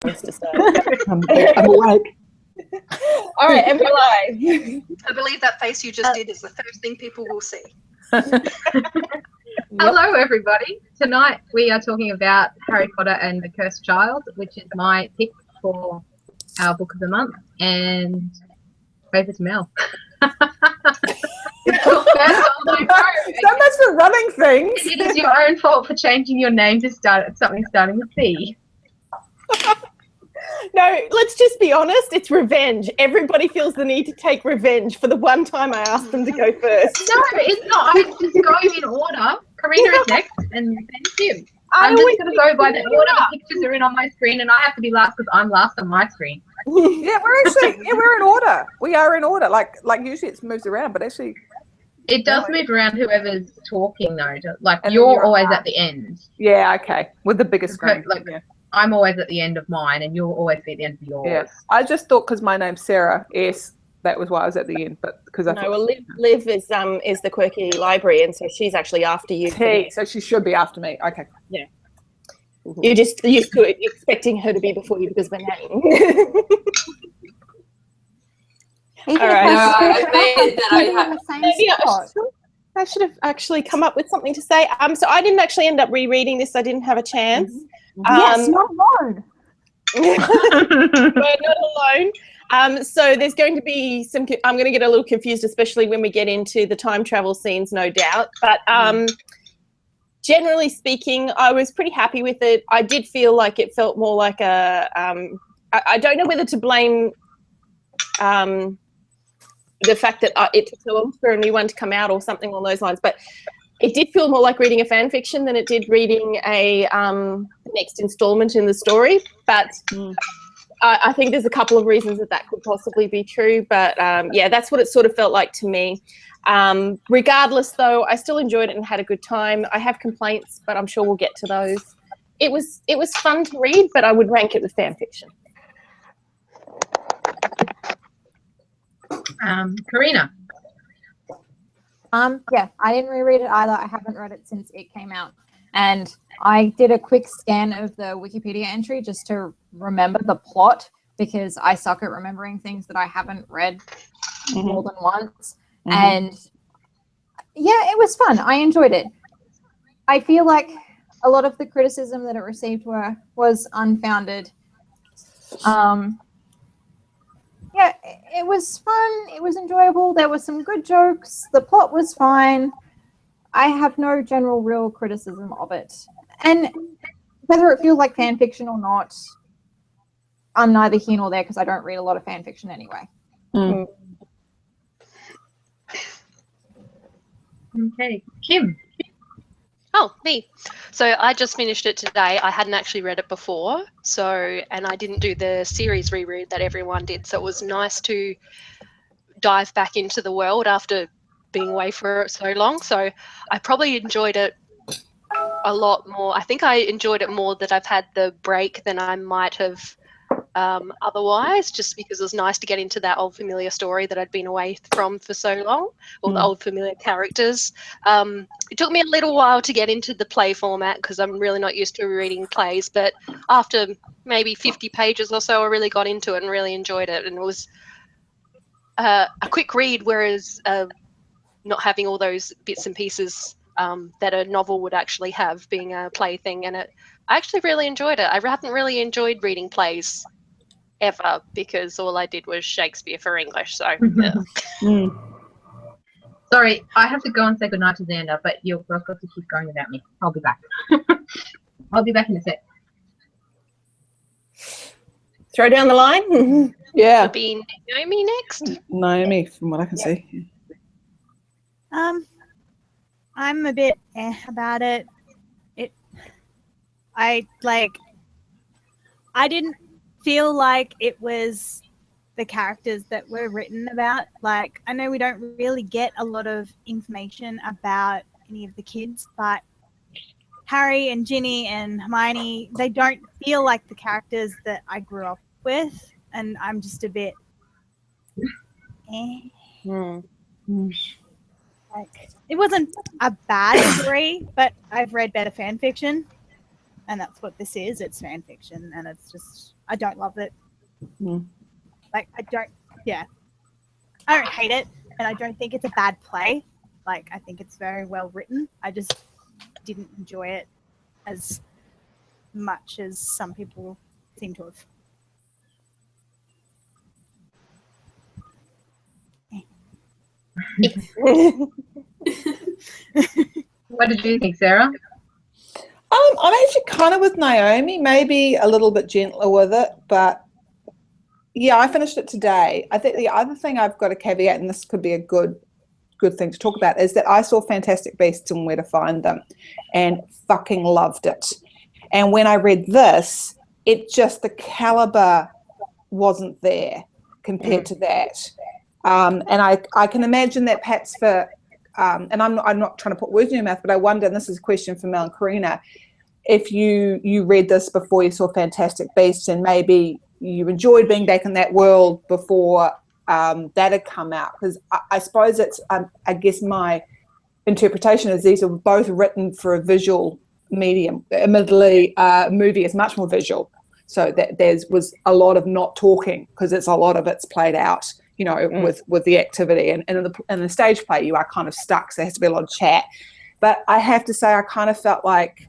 wants to say. I'm awake. All right, and we're live. I believe that face you just did is the first thing people will see. Hello, everybody. Tonight we are talking about Harry Potter and the Cursed Child, which is my pick for our book of the month. And over to Mel. So much for running things. It is your own fault for changing your name to something starting with B. No, let's just be honest. It's revenge. Everybody feels the need to take revenge for the one time I asked them to go first. No, it's not. I'm just going in order. Karina is next, and then Tim. I'm just going to go by the order the pictures are in on my screen, and I have to be last because I'm last on my screen. Yeah, we're in order. We are in order. Like usually it moves around, but actually it does move around whoever's talking though. Like you're always at the end. Yeah, okay. With the biggest screen. Like I'm always at the end of mine, and you'll always be at the end of yours. Yeah, I just thought because my name's Sarah S, that was why I was at the end. But because I thought, well, Liv is the quirky library, and so she's actually after you. So she should be after me. Okay. Yeah. You're just used to expecting her to be before you because of her name. All right. I should have actually come up with something to say. So I didn't actually end up rereading this. I didn't have a chance. Yes, not alone. We're not alone. So there's going to be some. I'm going to get a little confused, especially when we get into the time travel scenes, no doubt. But generally speaking, I was pretty happy with it. I did feel like it felt more like a. I don't know whether to blame the fact that it took so long for a new one to come out or something along those lines, but it did feel more like reading a fan fiction than it did reading a next installment in the story. But I think there's a couple of reasons that could possibly be true. But yeah, that's what it sort of felt like to me. Regardless, though, I still enjoyed it and had a good time. I have complaints, but I'm sure we'll get to those. It was fun to read, but I would rank it with fan fiction. Karina. Yeah, I didn't reread it either. I haven't read it since it came out. And I did a quick scan of the Wikipedia entry just to remember the plot because I suck at remembering things that I haven't read more than once. And yeah, it was fun. I enjoyed it. I feel like a lot of the criticism that it received was unfounded. Yeah, it was fun. It was enjoyable. There were some good jokes. The plot was fine. I have no general real criticism of it. And whether it feels like fan fiction or not, I'm neither here nor there because I don't read a lot of fan fiction anyway. Okay, Kim. Oh, me. So I just finished it today. I hadn't actually read it before, and I didn't do the series reread that everyone did. So it was nice to dive back into the world after being away for so long. So I probably enjoyed it a lot more. I think I enjoyed it more that I've had the break than I might have otherwise, just because it was nice to get into that old familiar story that I'd been away from for so long, or the old familiar characters. It took me a little while to get into the play format because I'm really not used to reading plays, but after maybe 50 pages or so, I really got into it and really enjoyed it. And it was a quick read, whereas not having all those bits and pieces that a novel would actually have being a play thing. And I actually really enjoyed it. I haven't really enjoyed reading plays ever because all I did was Shakespeare for English. So yeah. Sorry, I have to go and say goodnight to Xander, but you're welcome to keep going without me. I'll be back. I'll be back in a sec. Throw down the line. Yeah. It'll be Naomi next. Naomi, from what I can see. I'm a bit about it. I didn't feel like it was the characters that were written about. Like, I know we don't really get a lot of information about any of the kids, but Harry and Ginny and Hermione, they don't feel like the characters that I grew up with, and I'm just a bit like, it wasn't a bad story, but I've read better fan fiction. and that's what this is. It's fan fiction, and it's just I don't love it. Mm. Like I don't hate it, and I don't think it's a bad play. Like I think it's very well written. I just didn't enjoy it as much as some people seem to have. What did you think, Sarah? I'm actually kind of with Naomi, maybe a little bit gentler with it, but yeah, I finished it today. I think the other thing I've got a caveat, and this could be a good thing to talk about, is that I saw Fantastic Beasts and Where to Find Them and fucking loved it. And when I read this, it just, the caliber wasn't there compared to that. And I can imagine that perhaps for, and I'm not trying to put words in your mouth, but I wonder, and this is a question for Mel and Karina, if you read this before you saw Fantastic Beasts and maybe you enjoyed being back in that world before that had come out. Because I suppose it's, I guess my interpretation is these are both written for a visual medium. Admittedly, movie is much more visual. So that was a lot of not talking because it's a lot of it's played out, you know, with the activity. And in the stage play, you are kind of stuck. So there has to be a lot of chat. But I have to say, I kind of felt like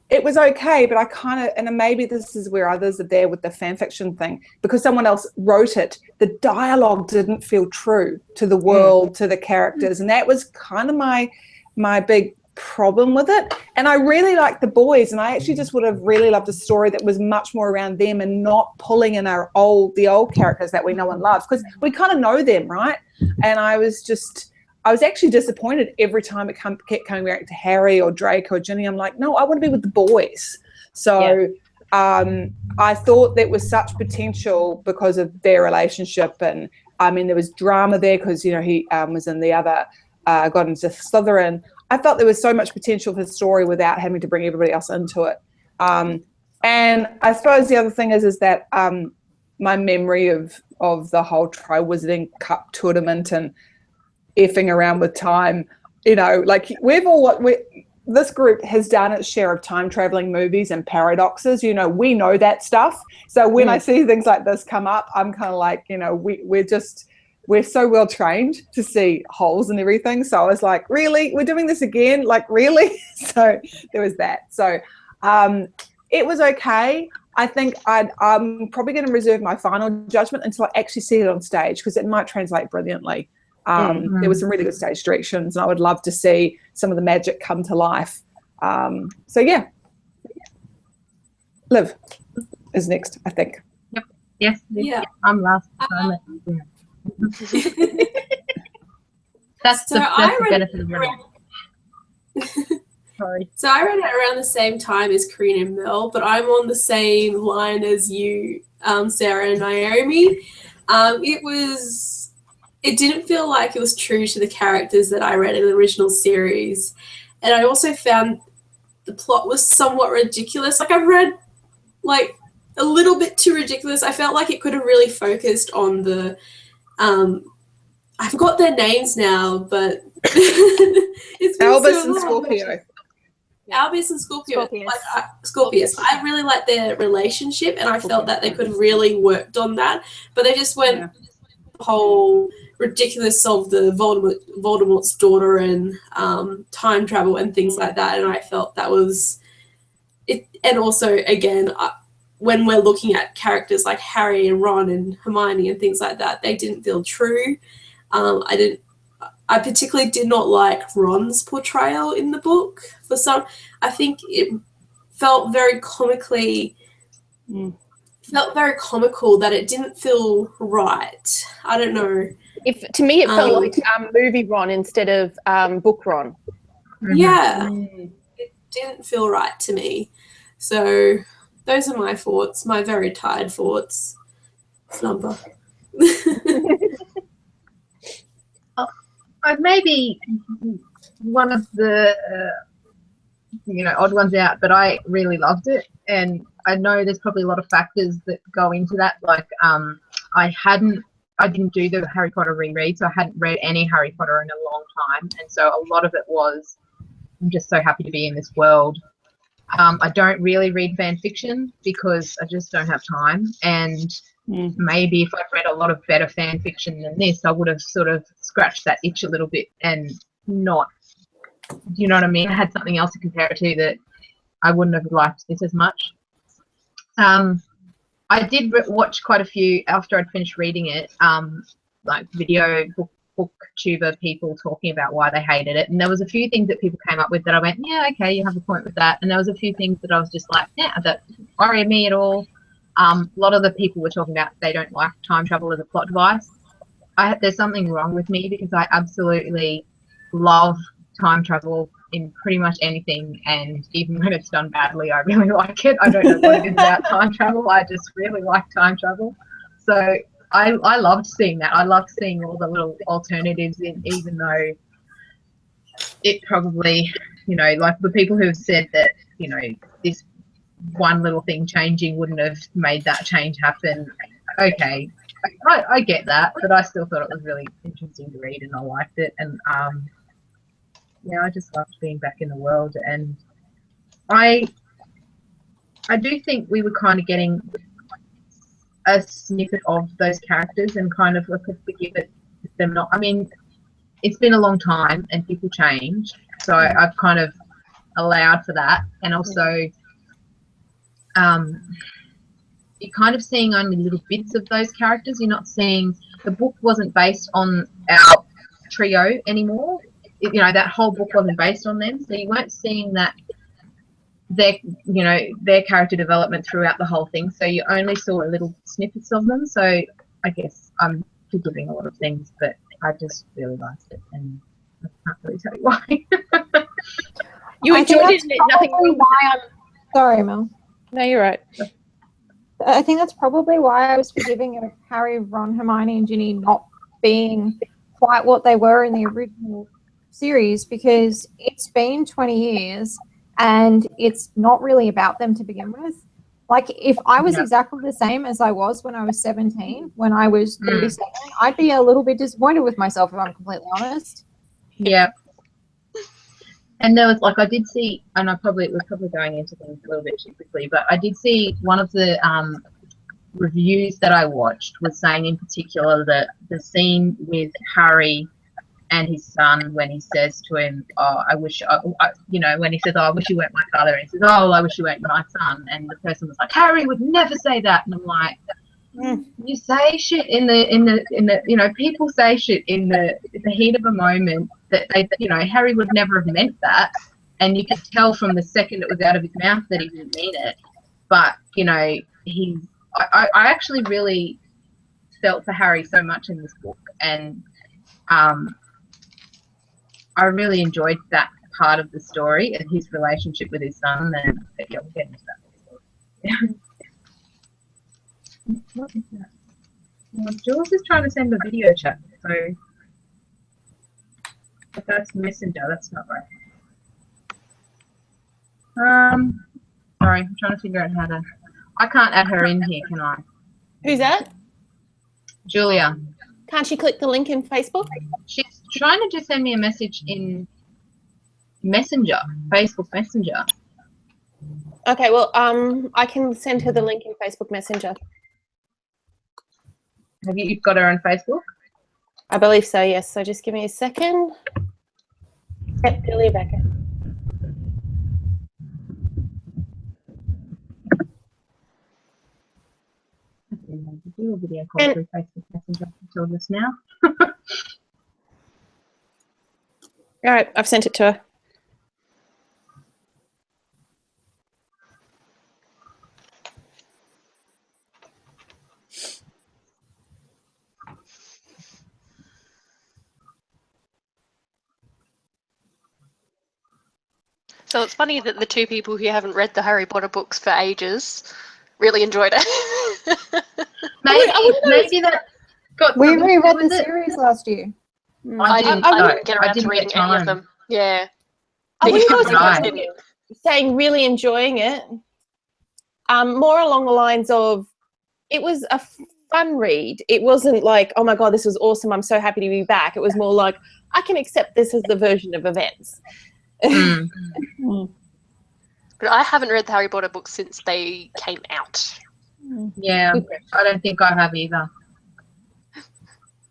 it was okay, but I kind of, and maybe this is where others are there with the fan fiction thing, because someone else wrote it, the dialogue didn't feel true to the world, to the characters. And that was kind of my big problem with it. And I really liked the boys, and I actually just would have really loved a story that was much more around them and not pulling in the old characters that we know and love, because we kind of know them, right? And I was actually disappointed every time it kept coming back to Harry or Drake or Ginny. I'm like, no, I want to be with the boys. So I thought there was such potential because of their relationship. And I mean, there was drama there because, you know, he was in the other, got into Slytherin. I felt there was so much potential for the story without having to bring everybody else into it. And I suppose the other thing is that my memory of the whole Triwizarding Cup tournament and effing around with time, you know, like this group has done its share of time traveling movies and paradoxes, you know, we know that stuff. So when I see things like this come up, I'm kind of like, you know, we're so well trained to see holes and everything. So I was like, really, we're doing this again? Like, really? So there was that. So it was okay. I think I'm probably going to reserve my final judgment until I actually see it on stage, because it might translate brilliantly. There was some really good stage directions, and I would love to see some of the magic come to life. So yeah, Liv is next, I think. Yep. Yes. Yeah. I'm last. That's the benefit of running. Sorry. So I read it around the same time as Karina and Mel, but I'm on the same line as you, Sarah and Naomi. It didn't feel like it was true to the characters that I read in the original series. And I also found the plot was somewhat ridiculous. Like, I read, like, a little bit too ridiculous. I felt like it could have really focused on the, I forgot their names now, but it's been Albus so and long. Scorpio. Albus and Scorpio. Scorpius. I really liked their relationship, and I felt that they could have really worked on that. But they just went the whole ridiculous of the Voldemort's daughter and time travel and things like that, and I felt that was it. And also, again, when we're looking at characters like Harry and Ron and Hermione and things like that, they didn't feel true. I particularly did not like Ron's portrayal in the book. I think it felt very comically. Felt very comical that it didn't feel right. I don't know. To me, it felt like movie Ron instead of book Ron. Yeah, it didn't feel right to me. So those are my thoughts, my very tired thoughts. Slumber. Maybe one of the odd ones out, but I really loved it, and I know there's probably a lot of factors that go into that. Like, I didn't do the Harry Potter reread, so I hadn't read any Harry Potter in a long time, and so a lot of it was, I'm just so happy to be in this world. I don't really read fan fiction because I just don't have time. And maybe if I'd read a lot of better fan fiction than this, I would have sort of scratched that itch a little bit and not, you know what I mean? I had something else to compare it to that I wouldn't have liked this as much. I did watch quite a few after I'd finished reading it, like video booktuber people talking about why they hated it, and there was a few things that people came up with that I went, yeah, okay, you have a point with that, and there was a few things that I was just like, yeah, that didn't worry me at all. A lot of the people were talking about they don't like time travel as a plot device. There's something wrong with me because I absolutely love time travel in pretty much anything, and even when it's done badly, I really like it. I don't know what it is about time travel. I just really like time travel. So I loved seeing that. I loved seeing all the little alternatives in, even though it probably, you know, like the people who have said that, you know, this one little thing changing wouldn't have made that change happen. Okay, I get that, but I still thought it was really interesting to read and I liked it. And yeah, I just loved being back in the world. And I do think we were kind of getting a snippet of those characters and kind of like forgive it if them not. I mean, it's been a long time and people change, so I've kind of allowed for that. And also you're kind of seeing only little bits of those characters. You're not seeing, the book wasn't based on our trio anymore. You know, that whole book wasn't based on them, so you weren't seeing that their character development throughout the whole thing, so you only saw little snippets of them. So I guess I'm forgiving a lot of things, but I just really liked it, and I can't really tell you why. You enjoyed it, and there's nothing wrong with it. Sorry, Mel. No, you're right. I think that's probably why I was forgiving of Harry, Ron, Hermione, and Ginny not being quite what they were in the original series, because it's been 20 years and it's not really about them to begin with. Like, if I was exactly the same as I was when I was 17, when I was 37, I'd be a little bit disappointed with myself, if I'm completely honest. Yeah. And there was, like, I did see, and we're probably going into things a little bit too quickly, but I did see one of the reviews that I watched was saying in particular that the scene with Harry and his son, when he says to him, oh, when he says, oh, I wish you weren't my father, and he says, oh, I wish you weren't my son, and the person was like, Harry would never say that. And I'm like, you say shit in the you know, people say shit in the heat of a moment that they, you know, Harry would never have meant that, and you could tell from the second it was out of his mouth that he didn't mean it. But, you know, I actually really felt for Harry so much in this book, and I really enjoyed that part of the story and his relationship with his son. And yeah, we'll get into that. What is that? Well, Jules is trying to send a video chat, so if that's Messenger, that's not right. Sorry, I'm trying to figure out how to. I can't add her in here, can I? Who's that? Julia. Can't you click the link in Facebook? She's trying to just send me a message in Messenger, Facebook Messenger. Okay, well, I can send her the link in Facebook Messenger. Have you've got her on Facebook? I believe so, yes. So just give me a second. Yep, Billy Becker. Do a video call through Facebook Messenger until just now. All right, I've sent it to her. So it's funny that the two people who haven't read the Harry Potter books for ages really enjoyed it. maybe that got we reread the series last year. I didn't get around to reading any of them. Yeah. I was saying really enjoying it. More along the lines of, it was a fun read. It wasn't like, oh my God, this was awesome, I'm so happy to be back. It was more like, I can accept this as the version of events. But I haven't read the Harry Potter books since they came out. Yeah, I don't think I have either.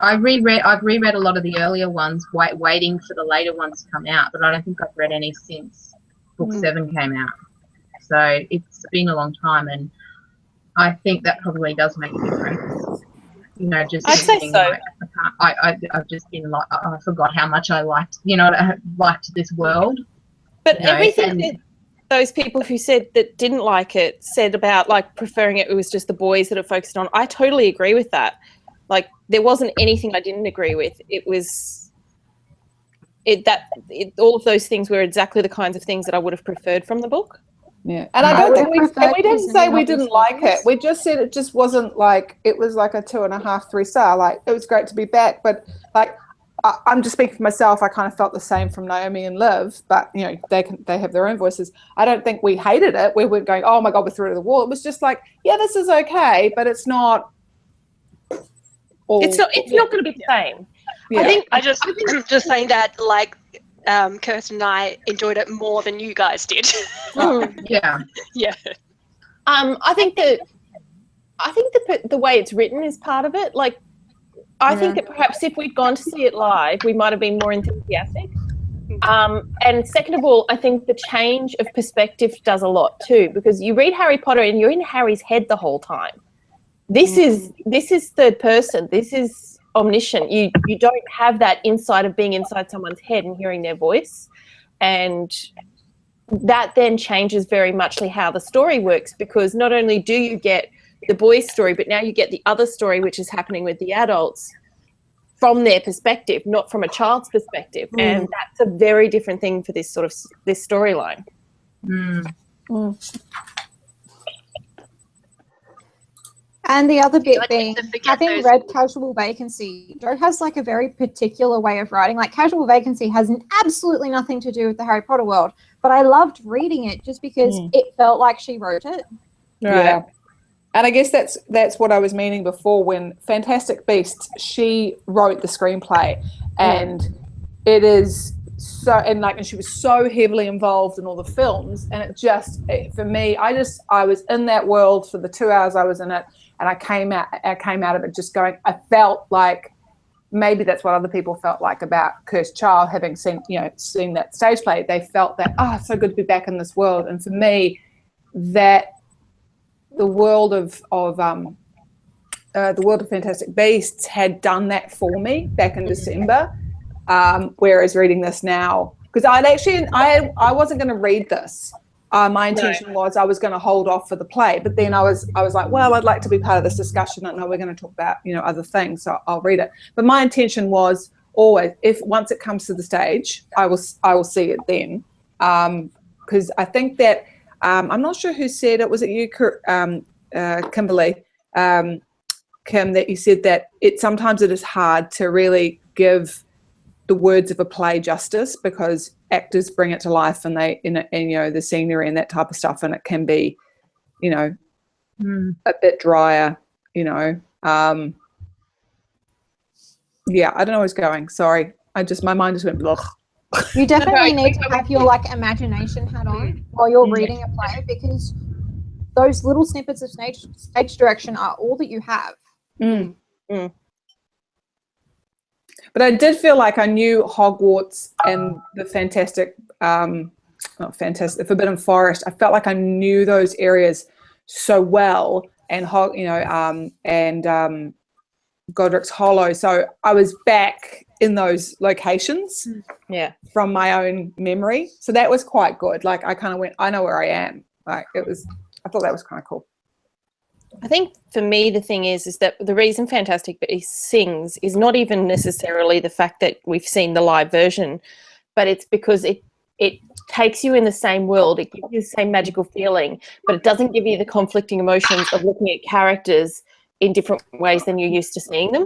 I've reread a lot of the earlier ones, waiting for the later ones to come out, but I don't think I've read any since book 7 came out. So it's been a long time, and I think that probably does make a difference. You know, just I'd say so. Like, I've just been like, I forgot how much I liked, liked this world. But everything that those people who said that didn't like it said about like preferring it was just the boys that it focused on. I totally agree with that. Like there wasn't anything I didn't agree with. It was all of those things were exactly the kinds of things that I would have preferred from the book. Yeah, and I don't think we didn't say we didn't like it. We just said it just wasn't like, it was like a 2.5, 3 star. Like it was great to be back, but like I'm just speaking for myself. I kind of felt the same from Naomi and Liv, but you know they have their own voices. I don't think we hated it. We weren't going, oh my god, we're through to the wall. It was just like, yeah, this is okay, but it's not. It's not going to be the same. Yeah. I just saying that like Kirsten and I enjoyed it more than you guys did. Yeah. Yeah. I think the way it's written is part of it. Like, I think that perhaps if we'd gone to see it live, we might have been more enthusiastic. And second of all, I think the change of perspective does a lot too, because you read Harry Potter and you're in Harry's head the whole time. This is third person. This is omniscient. You don't have that insight of being inside someone's head and hearing their voice, and that then changes very muchly how the story works, because not only do you get the boys' story, but now you get the other story which is happening with the adults from their perspective, not from a child's perspective. And that's a very different thing for this storyline. And the other bit being, having read Casual Vacancy, Joe has like a very particular way of writing. Like Casual Vacancy has absolutely nothing to do with the Harry Potter world, but I loved reading it just because it felt like she wrote it. Right. Yeah. And I guess that's what I was meaning before when Fantastic Beasts, she wrote the screenplay, and it is so, and she was so heavily involved in all the films, and it just, for me, I was in that world for the 2 hours I was in it, and I came out of it just going, I felt like maybe that's what other people felt like about Cursed Child, having seen that stage play. They felt that, it's so good to be back in this world. And for me, that the world of Fantastic Beasts had done that for me back in December. Whereas reading this now, because I wasn't going to read this. My intention was I was going to hold off for the play, but then I was like, well, I'd like to be part of this discussion. I know we're going to talk about other things, so I'll read it. But my intention was always, once it comes to the stage, I will see it then, because I think that. I'm not sure who said it. Was it you, Kimberly, Kim, that you said that sometimes it is hard to really give the words of a play justice, because actors bring it to life and the scenery and that type of stuff, and it can be, a bit drier, Yeah, I don't know where it's going. Sorry, my mind just went blah. You definitely need to have your imagination hat on while you're reading a play, because those little snippets of stage direction are all that you have. But I did feel like I knew Hogwarts and the the Forbidden Forest. I felt like I knew those areas so well, and Godric's Hollow. So I was back in those locations from my own memory. So that was quite good. Like I kind of went, I know where I am. Like I thought that was kind of cool. I think for me the thing is that the reason Fantastic Beasts sings is not even necessarily the fact that we've seen the live version, but it's because it takes you in the same world. It gives you the same magical feeling, but it doesn't give you the conflicting emotions of looking at characters in different ways than you're used to seeing them.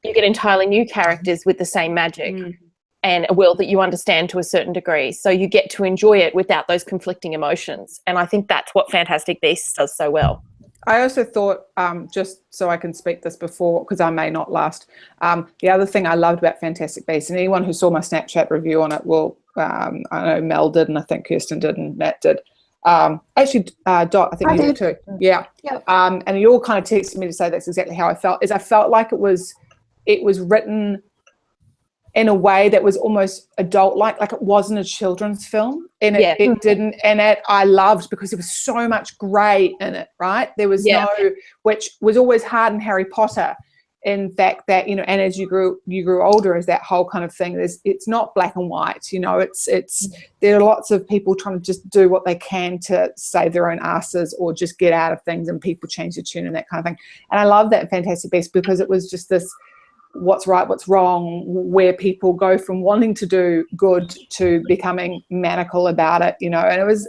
You get entirely new characters with the same magic and a world that you understand to a certain degree. So you get to enjoy it without those conflicting emotions. And I think that's what Fantastic Beasts does so well. I also thought, just so I can speak this before, because I may not last, the other thing I loved about Fantastic Beasts, and anyone who saw my Snapchat review on it will I know Mel did, and I think Kirsten did, and Matt did. Actually, Dot, I think you did too. Yeah. Yep. And you all kind of texted me to say that's exactly how I felt. Is I felt like it was written in a way that was almost adult-like it wasn't a children's film, and it didn't, and it I loved because there was so much grey in it, right? There was no, which was always hard in Harry Potter, in fact that, you know, and as you grew older, is that whole kind of thing. It's not black and white, you know, it's there are lots of people trying to just do what they can to save their own asses or just get out of things, and people change the tune and that kind of thing. And I love that in Fantastic Beasts because it was just this what's right, what's wrong, where people go from wanting to do good to becoming maniacal about it, you know. And it was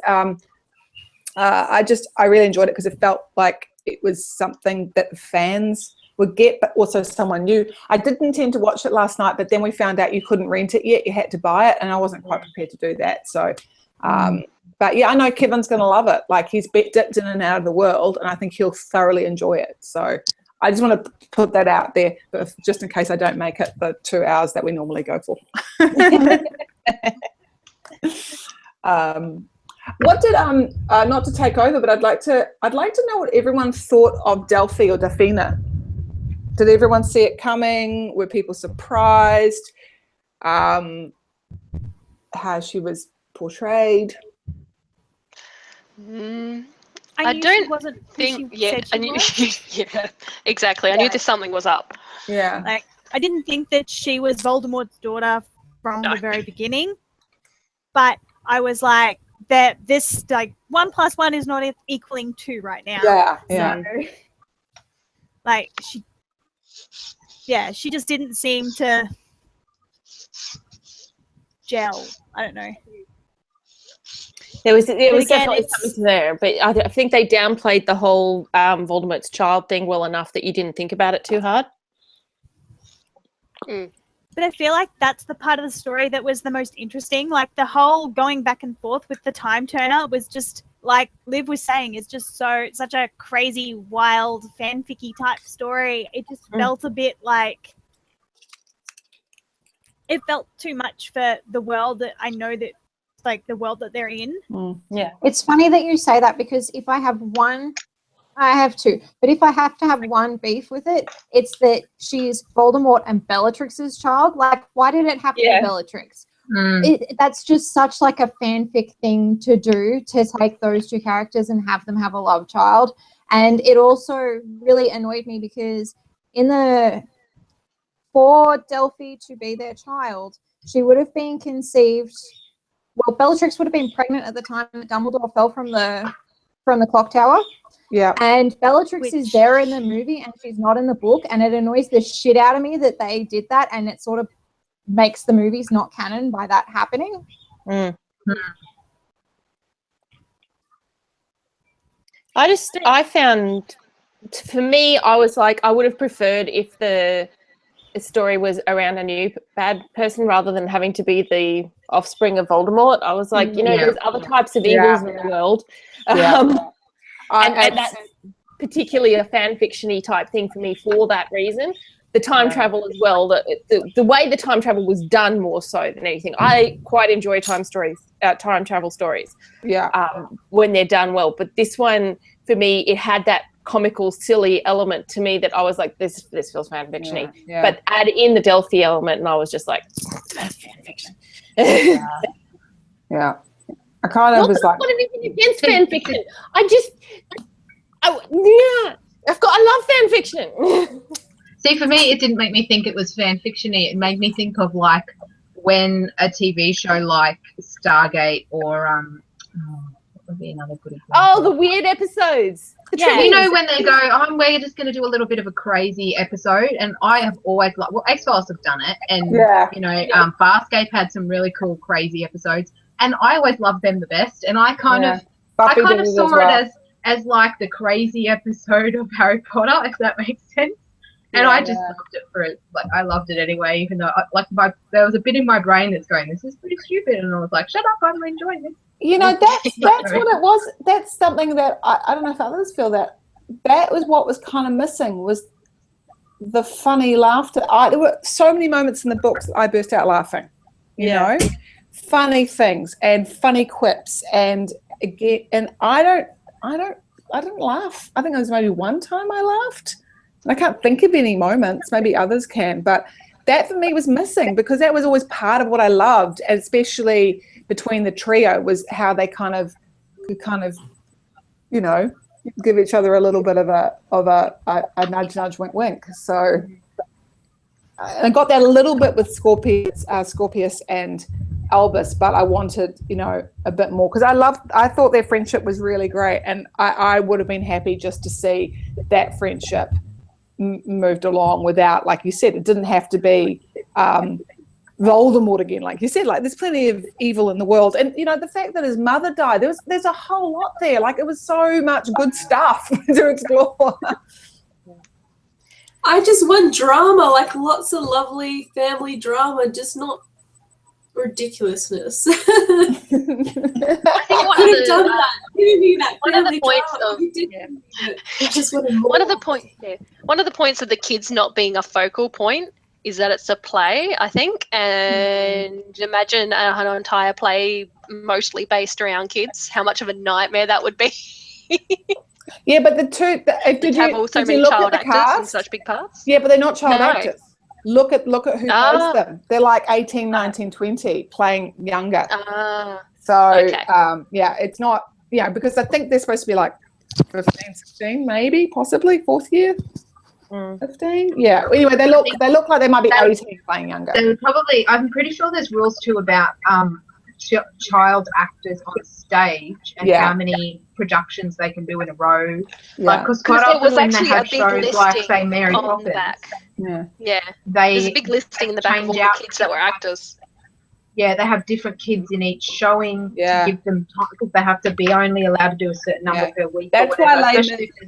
I really enjoyed it because it felt like it was something that the fans would get, but also someone new. I did intend to watch it last night, but then we found out you couldn't rent it yet, you had to buy it, and I wasn't quite prepared to do that. So but yeah, I know Kevin's going to love it. Like, he's dipped in and out of the world, and I think he'll thoroughly enjoy it. So I just want to put that out there, just in case I don't make it the 2 hours that we normally go for. What did not to take over, but I'd like to know what everyone thought of Delphi or Delphina. Did everyone see it coming? Were people surprised? How she was portrayed? I don't think. Yeah, I knew. Yeah, exactly. I knew something was up. Yeah. Like, I didn't think that she was Voldemort's daughter from the very beginning, but I was like, that this, like, 1 + 1 is not equaling 2 right now. Yeah. Yeah. So, like, she just didn't seem to gel. I don't know. There was definitely something there, but I think they downplayed the whole Voldemort's child thing well enough that you didn't think about it too hard. But I feel like that's the part of the story that was the most interesting. Like, the whole going back and forth with the time turner was just, like Liv was saying, it's just such a crazy, wild, fanficky type story. It just felt a bit like, it felt too much for the world that I know that, like, the world that they're in. Yeah. It's funny that you say that, because if I have one, I have two, but if I have to have one beef with it, it's that she's Voldemort and Bellatrix's child. Like, why did it have to be Bellatrix? That's just such like a fanfic thing to do, to take those two characters and have them have a love child. And it also really annoyed me because for Delphi to be their child, she would have been conceived. Well, Bellatrix would have been pregnant at the time that Dumbledore fell from the clock tower. Yeah. And Bellatrix is there in the movie and she's not in the book, and it annoys the shit out of me that they did that, and it sort of makes the movies not canon by that happening. I found, for me, I was like, I would have preferred if the story was around a new bad person rather than having to be the offspring of Voldemort. I was like, there's other types of evils in the world. And that's particularly a fan fiction-y type thing for me for that reason. The time travel as well, the way the time travel was done more so than anything. I quite enjoy time travel stories when they're done well. But this one, for me, it had that comical, silly element to me that I was like, this feels fan fiction-y. But add in the Delphi element, and I was just like, that's fan fiction. I kind of was like, what anything against fan fiction? I love fan fiction. See, for me, it didn't make me think it was fan fiction-y. It made me think of, like, when a TV show like Stargate or what would be another good example? Oh, the weird episodes. You know, when they go, we're just going to do a little bit of a crazy episode, and I have always liked, well, X-Files have done it, and Farscape had some really cool crazy episodes, and I always loved them the best, and I kind of saw it as like the crazy episode of Harry Potter, if that makes sense. And I just loved it for it. Like, I loved it anyway, even though there was a bit in my brain that's going, this is pretty stupid, and I was like, shut up, I'm enjoying this. You know, that's what it was. That's something that I don't know if others feel that was what was kind of missing, was the funny laughter. There were so many moments in the books that I burst out laughing, you know, funny things and funny quips, and again, and I didn't laugh. I think it was maybe one time I laughed. I can't think of any moments. Maybe others can, but that for me was missing, because that was always part of what I loved, especially between the trio, was how they kind of, you know, give each other a little bit of a nudge, wink, wink. So I got that a little bit with Scorpius and Albus, but I wanted, you know, a bit more, because I thought their friendship was really great, and I would have been happy just to see that friendship moved along without, like you said, it didn't have to be Voldemort again, like you said. Like, there's plenty of evil in the world, and you know, the fact that his mother died, there's a whole lot there. Like, it was so much good stuff to explore. I just want drama, like lots of lovely family drama, just not ridiculousness. I think one of the points of the kids not being a focal point is that it's a play, I think, and imagine an entire play mostly based around kids, how much of a nightmare that would be. Yeah, but did you look at the cast? In such big parts? Yeah, but they're not child actors. Look at who plays them. They're like 18, 19, 20, playing younger. Yeah, it's not, yeah, because I think they're supposed to be like 15, 16, maybe, possibly, fourth year. 15. Yeah. Anyway, they look like they might be 18 playing younger. Probably, I'm pretty sure there's rules too about child actors on stage and how many productions they can do in a row. Like, because quite often when they have shows like, say, Mary Poppins, there's a big listing in the back of all the kids that were actors. Yeah, they have different kids in each showing to give them time, because they have to be only allowed to do a certain number per week. That's why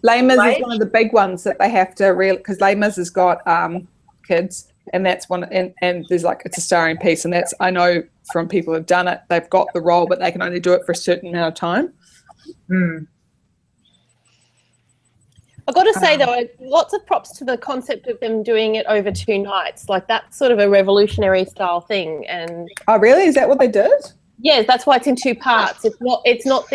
Les Mis is one of the big ones that they have to because Les Mis has got kids, and that's one, and there's like, it's a starring piece, and that's, I know from people who've done it, they've got the role, but they can only do it for a certain amount of time. I've got to say, though, lots of props to the concept of them doing it over 2 nights. Like, that's sort of a revolutionary style thing. And oh, really? Is that what they did? Yeah, that's why it's in 2 parts. It's not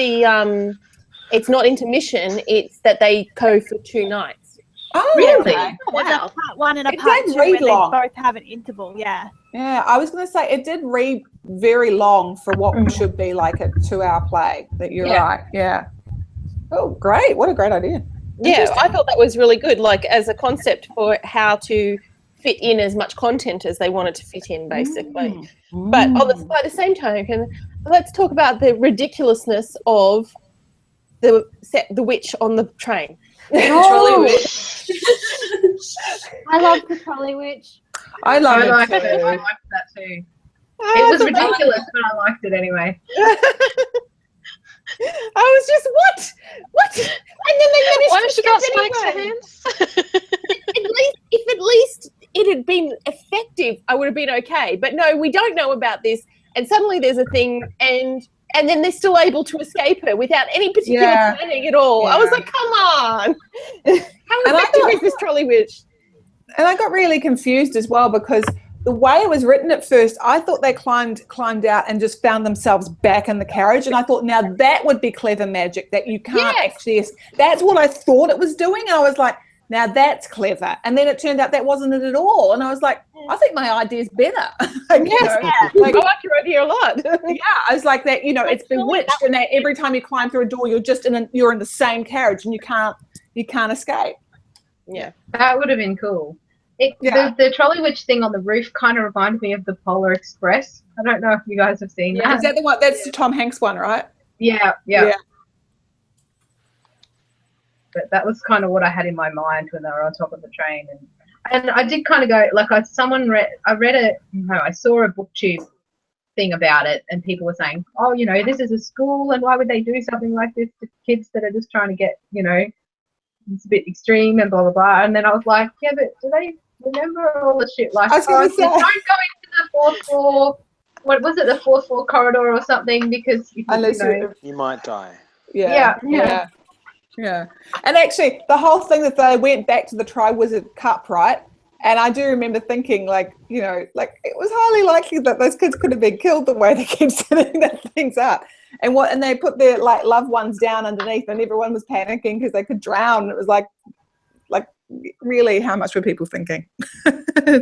intermission. It's that they go for 2 nights. Oh, really? There's a part 1 and a part 2 where they both have an interval. Yeah. Yeah, I was going to say it did read very long for what should be like a 2-hour play. That you're right. Yeah. Oh, great! What a great idea. Yeah, I thought that was really good, like as a concept for how to fit in as much content as they wanted to fit in, basically. But by the same token, let's talk about the ridiculousness of the witch on the train. Trolley witch. I love the trolley witch. I love it. I liked that too. It was ridiculous, but I liked it anyway. I was just, what? And then they managed Why to did she got spikes for hands? If at least it had been effective, I would have been okay. But no, we don't know about this, and suddenly there's a thing, and then they're still able to escape her without any particular planning at all. I was like, come on. How effective is this trolley witch? And I got really confused as well, because the way it was written at first, I thought they climbed out and just found themselves back in the carriage. And I thought, now that would be clever magic, that you can't actually, that's what I thought it was doing. And I was like, now that's clever. And then it turned out that wasn't it at all. And I was like, I think my idea is better. I like your idea a lot. I was like that, it's bewitched, and that every time you climb through a door, you're in the same carriage and you can't escape. Yeah. That would have been cool. The trolley witch thing on the roof kind of reminded me of the Polar Express. I don't know if you guys have seen that. Is that the one? That's the Tom Hanks one, right? Yeah. But that was kind of what I had in my mind when they were on top of the train, and I did kind of go like I saw a BookTube thing about it, and people were saying, oh, this is a school, and why would they do something like this to kids that are just trying to get, it's a bit extreme and blah blah blah. And then I was like, yeah, but do they remember all the shit? Like, don't go into the 4th floor. What was it, the 4th floor corridor or something? Because you might die. Yeah. And actually, the whole thing that they went back to the Tri-Wizard Cup, right? And I do remember thinking, like, you know, like it was highly likely that those kids could have been killed the way they keep setting their things up. And they put their like loved ones down underneath, and everyone was panicking because they could drown. It was like really, how much were people thinking? I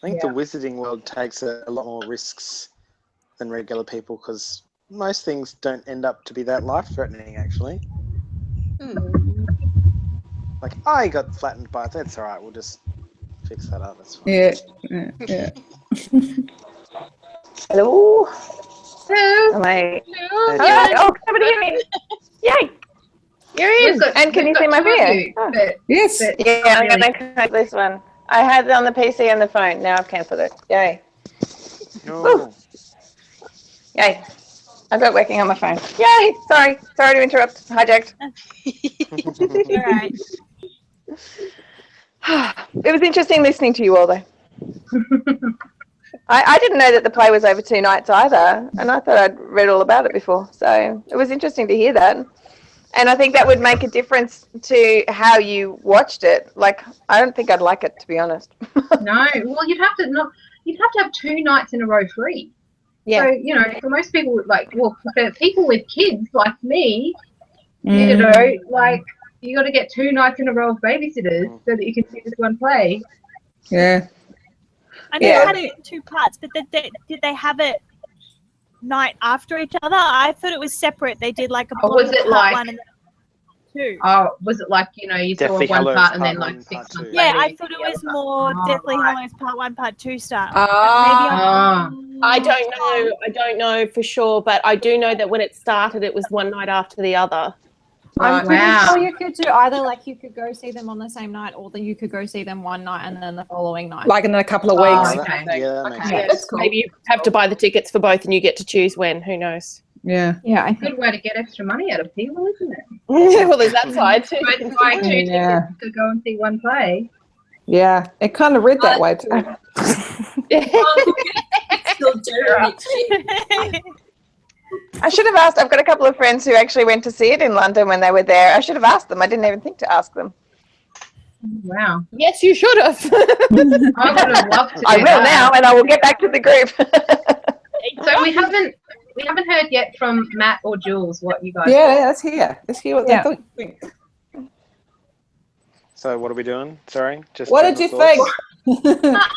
think the wizarding world takes a lot more risks than regular people, because most things don't end up to be that life-threatening, actually. Like, I got flattened by it. That's all right. We'll just fix that up. That's fine. Yeah. Hello. Hello. Am I? Hello. Hey, Oh, somebody hear me? Yay! You're in. And can you see my video? Oh. Yes. Yeah, I'm going to cancel this one. I had it on the PC and the phone. Now I've cancelled it. Yay. No. Yay. I've got working on my phone. Yay! Sorry to interrupt. Hijacked. All right. It was interesting listening to you all, though. I didn't know that the play was over 2 nights either, and I thought I'd read all about it before. So it was interesting to hear that. And I think that would make a difference to how you watched it. Like, I don't think I'd like it, to be honest. No, well, you'd have to have 2 nights in a row free. Yeah. So, you know, for most people, like, well, for people with kids like me, you know, like, you got to get 2 nights in a row of babysitters so that you can see this one play. Yeah. I know it had it in 2 parts, but did they have it night after each other? I thought it was separate. They did like a was it part like 1 and 2. Oh, was it like, you know, you Deathly saw one Hallows part and Part then like 1, 6 Part months 2. Yeah, later, I you thought see it the was other more part. Deathly right. Hallows Part 1, Part 2 stuff. Ah. I don't know for sure, but I do know that when it started, it was one night after the other. I'm pretty Wow. sure you could do either, like you could go see them on the same night, or that you could go see them one night and then the following night. Like in a couple of Oh, weeks. okay. Yeah, that makes Okay, sense. that's cool. Maybe you have to buy the tickets for both and you get to choose when. Who knows? Yeah. Yeah, I Good think. way to get extra money out of people, isn't it? Well, there's that side too. Both buy 2 Yeah. tickets to go and see one play. Yeah. It kind of read that way too. Still do next year. I should have asked. I've got a couple of friends who actually went to see it in London when they were there. I should have asked them. I didn't even think to ask them. Wow. Yes, you should have. I would have loved to do I will that. now, and I will get back to the group. So we haven't heard yet from Matt or Jules what you guys Yeah, let's hear. Let's hear what Yeah. they think. So what are we doing? Sorry. Just What did you general think? thoughts?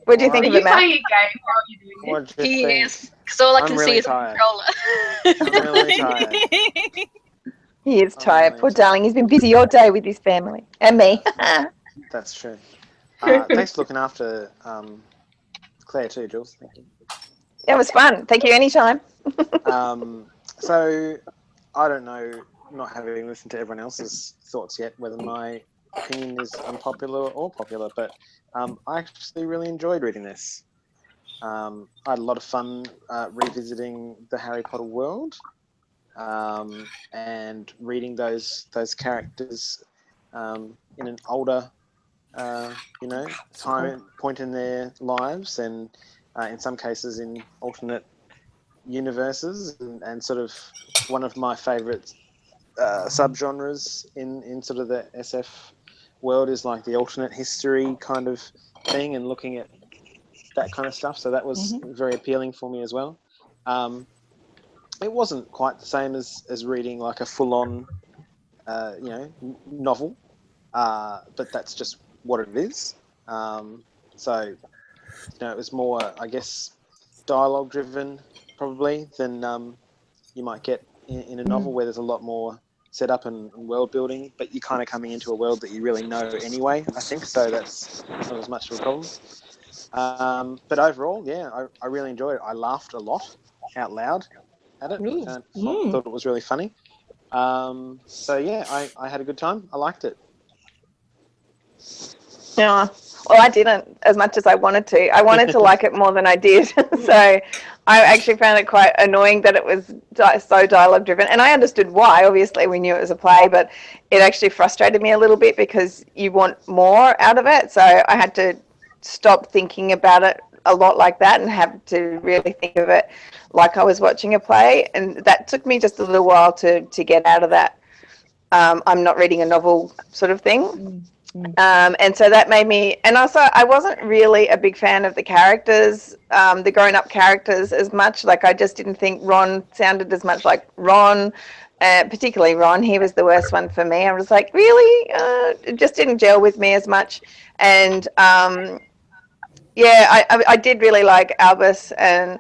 What do you think Are of you it, Matt? playing a game while you're doing this? What did you think? Yes, because all I I'm can really see is a tired. controller. I'm really tired. He is Oh, tired. really Poor tired. darling. He's been busy all day with his family and me. That's true. Thanks for looking after Claire too, Jules. Thank you. It was fun. Thank you. Anytime. So I don't know, not having listened to everyone else's thoughts yet, whether my opinion is unpopular or popular, but I actually really enjoyed reading this. I had a lot of fun revisiting the Harry Potter world and reading those characters in an older, time point in their lives, and in some cases in alternate universes, and sort of one of my favourite subgenres in sort of the SF world is like the alternate history kind of thing, and looking at that kind of stuff. So that was very appealing for me as well. It wasn't quite the same as reading like a full-on, novel, but that's just what it is. So, it was more, I guess, dialogue-driven probably than you might get in a novel where there's a lot more setup and world building, but you're kind of coming into a world that you really know anyway, I think, so that's not as much of a problem. But overall, yeah, I really enjoyed it. I laughed a lot out loud at it. Thought it was really funny. So yeah, I had a good time. I liked it. Yeah. Well, I didn't as much as I wanted to. I wanted to like it more than I did. So I actually found it quite annoying that it was so dialogue driven. And I understood why. Obviously, we knew it was a play, but it actually frustrated me a little bit because you want more out of it. So I had to stop thinking about it a lot like that and have to really think of it like I was watching a play. And that took me just a little while to get out of that I'm not reading a novel sort of thing. And so that made me, and also I wasn't really a big fan of the characters, the grown-up characters as much. Like I just didn't think Ron sounded as much like Ron, particularly Ron. He was the worst one for me. I was like, really? It just didn't gel with me as much. And yeah, I did really like Albus and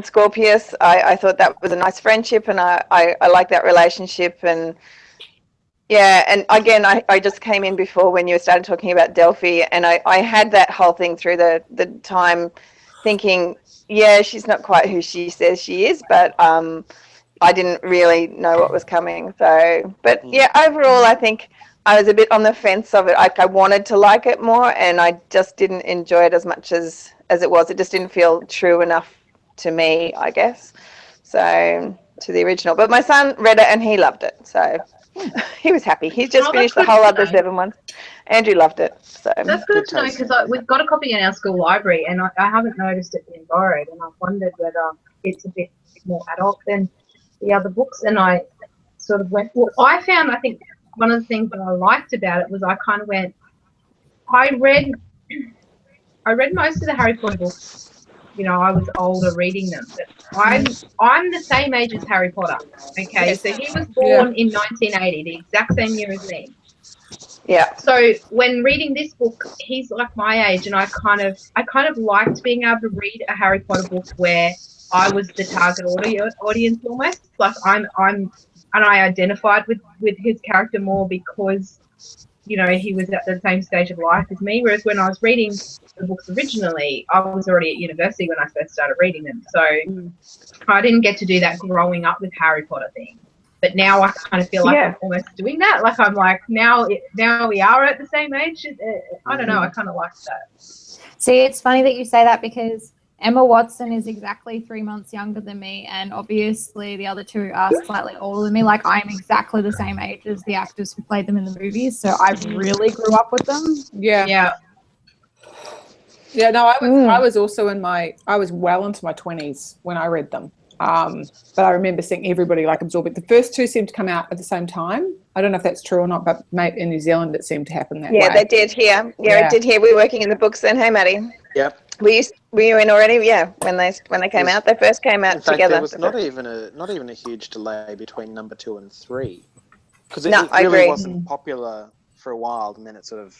Scorpius. I thought that was a nice friendship, and I like that relationship. And yeah, and again, I just came in before when you started talking about Delphi, and I had that whole thing through the time thinking, yeah, she's not quite who she says she is, but I didn't really know what was coming. So, but yeah, overall, I think I was a bit on the fence of it. I wanted to like it more, and I just didn't enjoy it as much as it was. It just didn't feel true enough to me, I guess. So, to the original. But my son read it and he loved it. So he was happy. He's just finished the whole other 7 ones. Andrew loved it. So that's good to know, because we've got a copy in our school library, and I haven't noticed it being borrowed, and I've wondered whether it's a bit more adult than the other books. And I sort of went, well, I think one of the things that I liked about it was I kind of went, I read most of the Harry Potter books. You know, I was older reading them, but I'm the same age as Harry Potter. Okay, yes. So he was born in 1980, the exact same year as me. Yeah. So when reading this book, he's like my age, and I kind of liked being able to read a Harry Potter book where I was the target audience almost. Like and I identified with his character more because, you know, he was at the same stage of life as me. Whereas when I was reading the books originally, I was already at university when I first started reading them. So I didn't get to do that growing up with Harry Potter thing. But now I kind of feel like I'm almost doing that. Like I'm like, now we are at the same age. I don't know. I kind of like that. See, it's funny that you say that, because Emma Watson is exactly 3 months younger than me, and obviously the other two are slightly older than me. Like, I'm exactly the same age as the actors who played them in the movies, so I really grew up with them. Yeah, no, I was also I was well into my 20s when I read them. But I remember seeing everybody like absorb it. The first two seemed to come out at the same time. I don't know if that's true or not, but maybe in New Zealand it seemed to happen that way. Yeah, they did here. Yeah, it did here. We were working in the books then. Hey, Maddie. Yep. Were you in already? Yeah, when they came out, they first came out together. There was not even a huge delay between number 2 and 3, because it I really agree. wasn't popular for a while, and then it sort of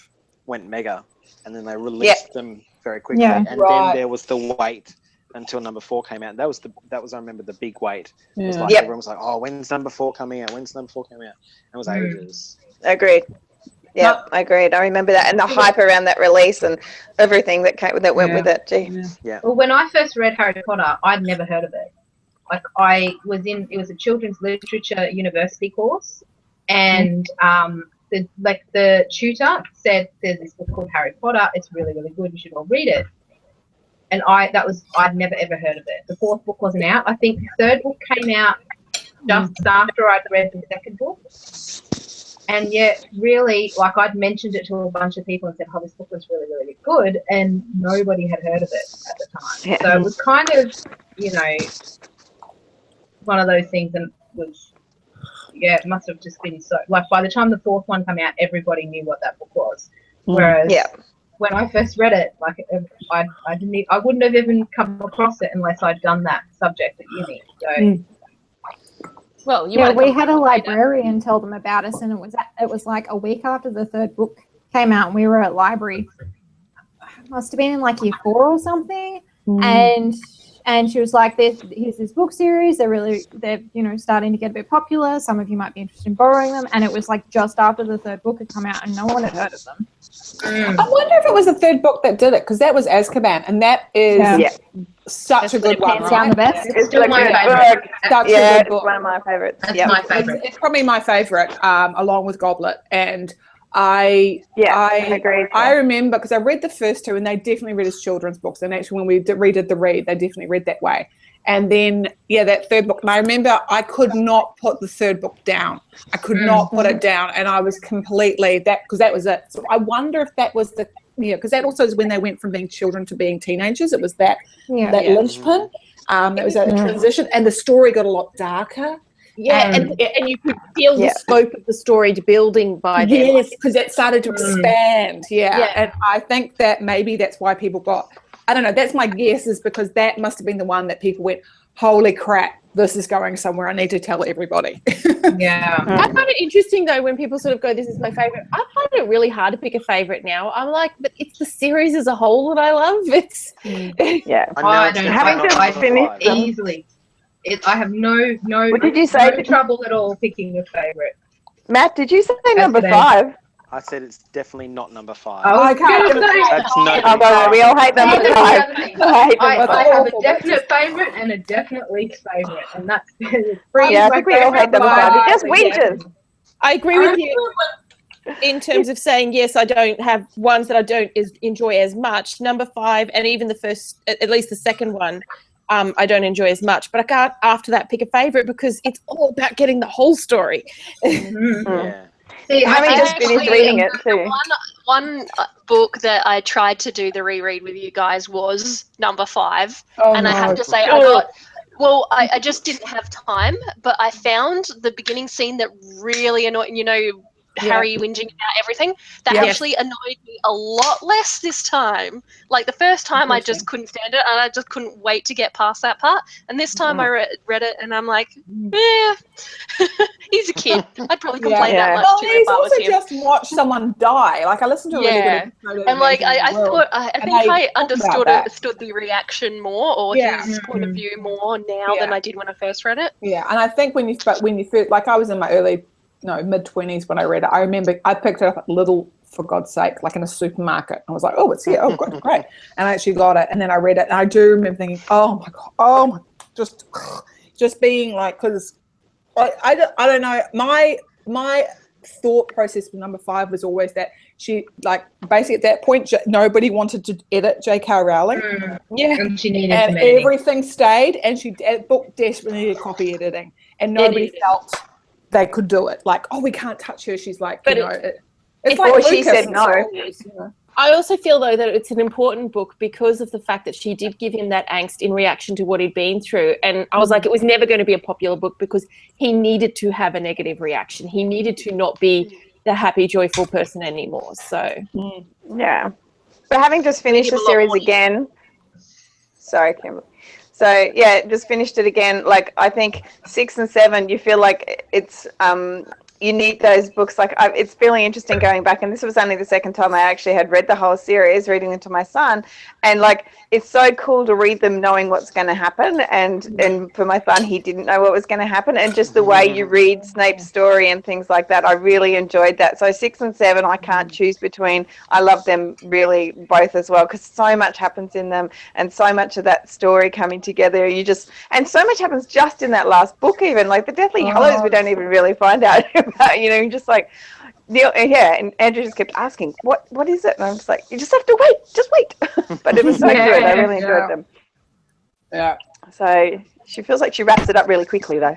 went mega, and then they released them very quickly, and then there was the wait until number 4 came out. That was I remember the big wait. It was like everyone was like, "Oh, when's number 4 coming out? When's number 4 coming out?" And it was ages. Agreed. Yeah, I agreed. I remember that, and the hype around that release and everything that went with it. Gee. Yeah. Well, when I first read Harry Potter, I'd never heard of it. Like it was a children's literature university course, and the tutor said, "There's this book called Harry Potter. It's really, really good. You should all read it." And I'd never ever heard of it. The 4th book wasn't out. I think the 3rd book came out just after I'd read the 2nd book. And yet, really, like, I'd mentioned it to a bunch of people and said, "Oh, this book was really, really good," and nobody had heard of it at the time. Yeah. So it was kind of, you know, one of those things, and it must have just been so. Like, by the time the 4th one came out, everybody knew what that book was. Whereas when I first read it, like, I wouldn't have even come across it unless I'd done that subject at uni. So. Well, we had a librarian tell them about us, and it was like a week after the 3rd book came out, and we were at library. It must have been in like year 4 or something, and she was like, "Here's this book series. They're starting to get a bit popular. Some of you might be interested in borrowing them." And it was like just after the 3rd book had come out, and no one had heard of them. I wonder if it was the 3rd book that did it, because that was Azkaban, and that is such a good one. Down the best. It's still my favorite. Such a good book. One of my favorites. That's my favorite. It's probably my favorite, along with Goblet. And I agree. I remember, because I read the first 2, and they definitely read as children's books. And actually, when we redid the read, they definitely read that way. And then, that 3rd book. And I remember I could not put the 3rd book down. I could not put it down. And I was completely, because that was it. So I wonder if that was because that also is when they went from being children to being teenagers. It was that linchpin. It was a transition. And the story got a lot darker. Yeah, and you could feel the scope of the story building by then. Yes, because it started to expand. Yeah. And I think that maybe that's why people got, I don't know, that's my guess, is because that must have been the one that people went, holy crap, this is going somewhere. I need to tell everybody. Yeah. I find it interesting though when people sort of go, this is my favorite. I find it really hard to pick a favorite now. I'm like, but it's the series as a whole that I love. It's I don't Having I just finished them. easily. I have no What did you say? no trouble at all picking a favorite. Matt, did you say number today. 5? I said it's definitely not number 5. I was Okay. gonna say, That's not. Oh, God, we all hate number 5. I hate number 5. I have a definite favourite and a definite least favourite, and that's Yeah, I think we all hate number 5. It just winters. I agree with you in terms of saying, yes, I don't have ones that I don't enjoy as much. Number 5 and even the first, at least the second one, I don't enjoy as much. But I can't, after that, pick a favourite because it's all about getting the whole story. Yeah. See, Having just finished reading it too. One book that I tried to do the reread with you guys was number 5, and I have to say I just didn't have time. But I found the beginning scene that really annoyed. Harry whinging about everything. That actually annoyed me a lot less this time. Like the first time, I just couldn't stand it, and I just couldn't wait to get past that part. And this time, I read it, and I'm like, he's a kid. I'd probably complain that much Well, too he's if I was also him. just watched someone die. Like I listened to a really good episode of And like I Amazing thought, I and think they I talk about understood the reaction more, or his point of view more now than I did when I first read it. Yeah, and I think when you first, like I was in my mid-20s when I read it. I remember I picked it up at Lidl, for God's sake, like in a supermarket. I was like, oh, it's here. Oh, God, great. And I actually got it. And then I read it. And I do remember thinking, oh, my God, just being like, because I don't know. My thought process for number 5 was always that she, like, basically at that point, nobody wanted to edit J.K. Rowling. And she needed and some editing. everything stayed. And book desperately needed copy editing. And nobody felt they could do it. Like, oh, we can't touch her. She's like, it's like she said no. I also feel though that it's an important book because of the fact that she did give him that angst in reaction to what he'd been through. And I was like, it was never going to be a popular book because he needed to have a negative reaction. He needed to not be the happy, joyful person anymore. So yeah. But having just finished the series again, sorry, Kimberly. So yeah, just finished it again. Like I think 6 and 7, you feel like it's you need those books. Like it's really interesting going back, and this was only the second time I actually had read the whole series, reading them to my son, and like it's so cool to read them knowing what's going to happen. And for my son, he didn't know what was going to happen, and just the way you read Snape's story and things like that, I really enjoyed that. So 6 and 7, I can't choose between. I love them really both as well because so much happens in them, and so much of that story coming together. And so much happens just in that last book. Even like the Deathly Hallows, we don't even really find out about. You're just like, and Andrew just kept asking, what is it? And I'm just like, you just have to wait, just wait. But it was so good. I really enjoyed them. Yeah. So she feels like she wraps it up really quickly though.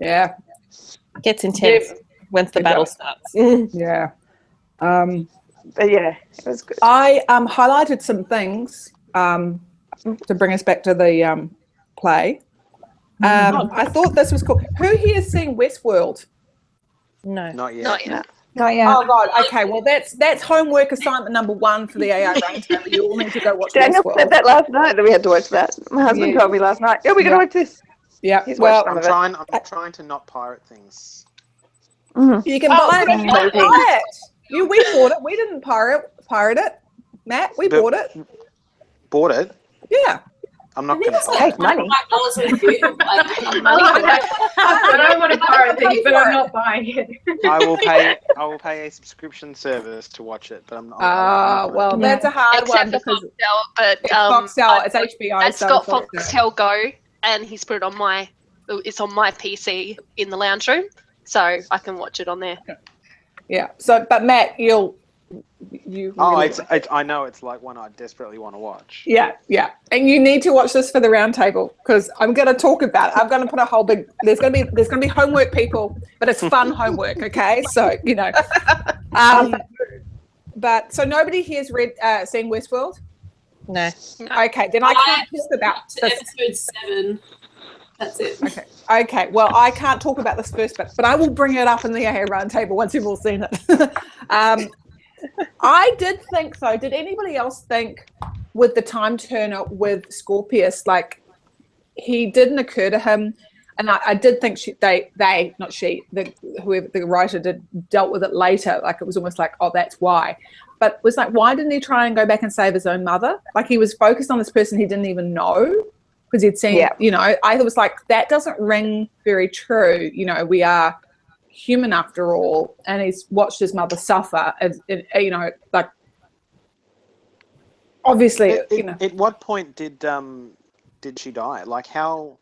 Yeah. It gets intense once the battle starts. Yeah. But yeah, it was good. I highlighted some things to bring us back to the play. I thought this was cool. Who here has seen Westworld? No. Not yet. Not yet. Oh God. Okay. Well, that's homework assignment number 1 for the AA Roundtable. You all need to go watch Daniel Westworld. said that last night that we had to watch that. My husband told me last night. Yeah, we're gonna watch this. Yeah. He's Well, watched I'm trying to not pirate things. you can buy it. We bought it. We didn't pirate it. Matt, we bought it. Bought it? Yeah. I'm not going to take money. I don't want to pirate things, but I'm not buying it. I will pay a subscription service to watch it, but I'm not. Well, that's a hard one because Foxtel, but Foxtel, it's HBO. It's got Foxtel Go, and he's put it on it's on my PC in the lounge room, so I can watch it on there. Yeah. So, but Matt, you. I know it's like one I desperately want to watch. Yeah, and you need to watch this for the roundtable because I'm going to talk about it. I'm going to put a whole big. There's going to be homework, people, but it's fun homework. Okay, so but so nobody here's seen Westworld. No. Okay, then I can't talk about this. Episode 7. That's it. Okay. Well, I can't talk about this first bit, but I will bring it up in the AA roundtable once you've all seen it. I did think so. Did anybody else think with the time turner with Scorpius, like he didn't occur to him, and I did think whoever the writer dealt with it later. Like it was almost like, oh, that's why. But it was like, why didn't he try and go back and save his own mother? Like he was focused on this person he didn't even know because he'd seen, you know, I was like, that doesn't ring very true. You know, we are human after all, and he's watched his mother suffer. As you know, like obviously, you know. At what point did she die? Like how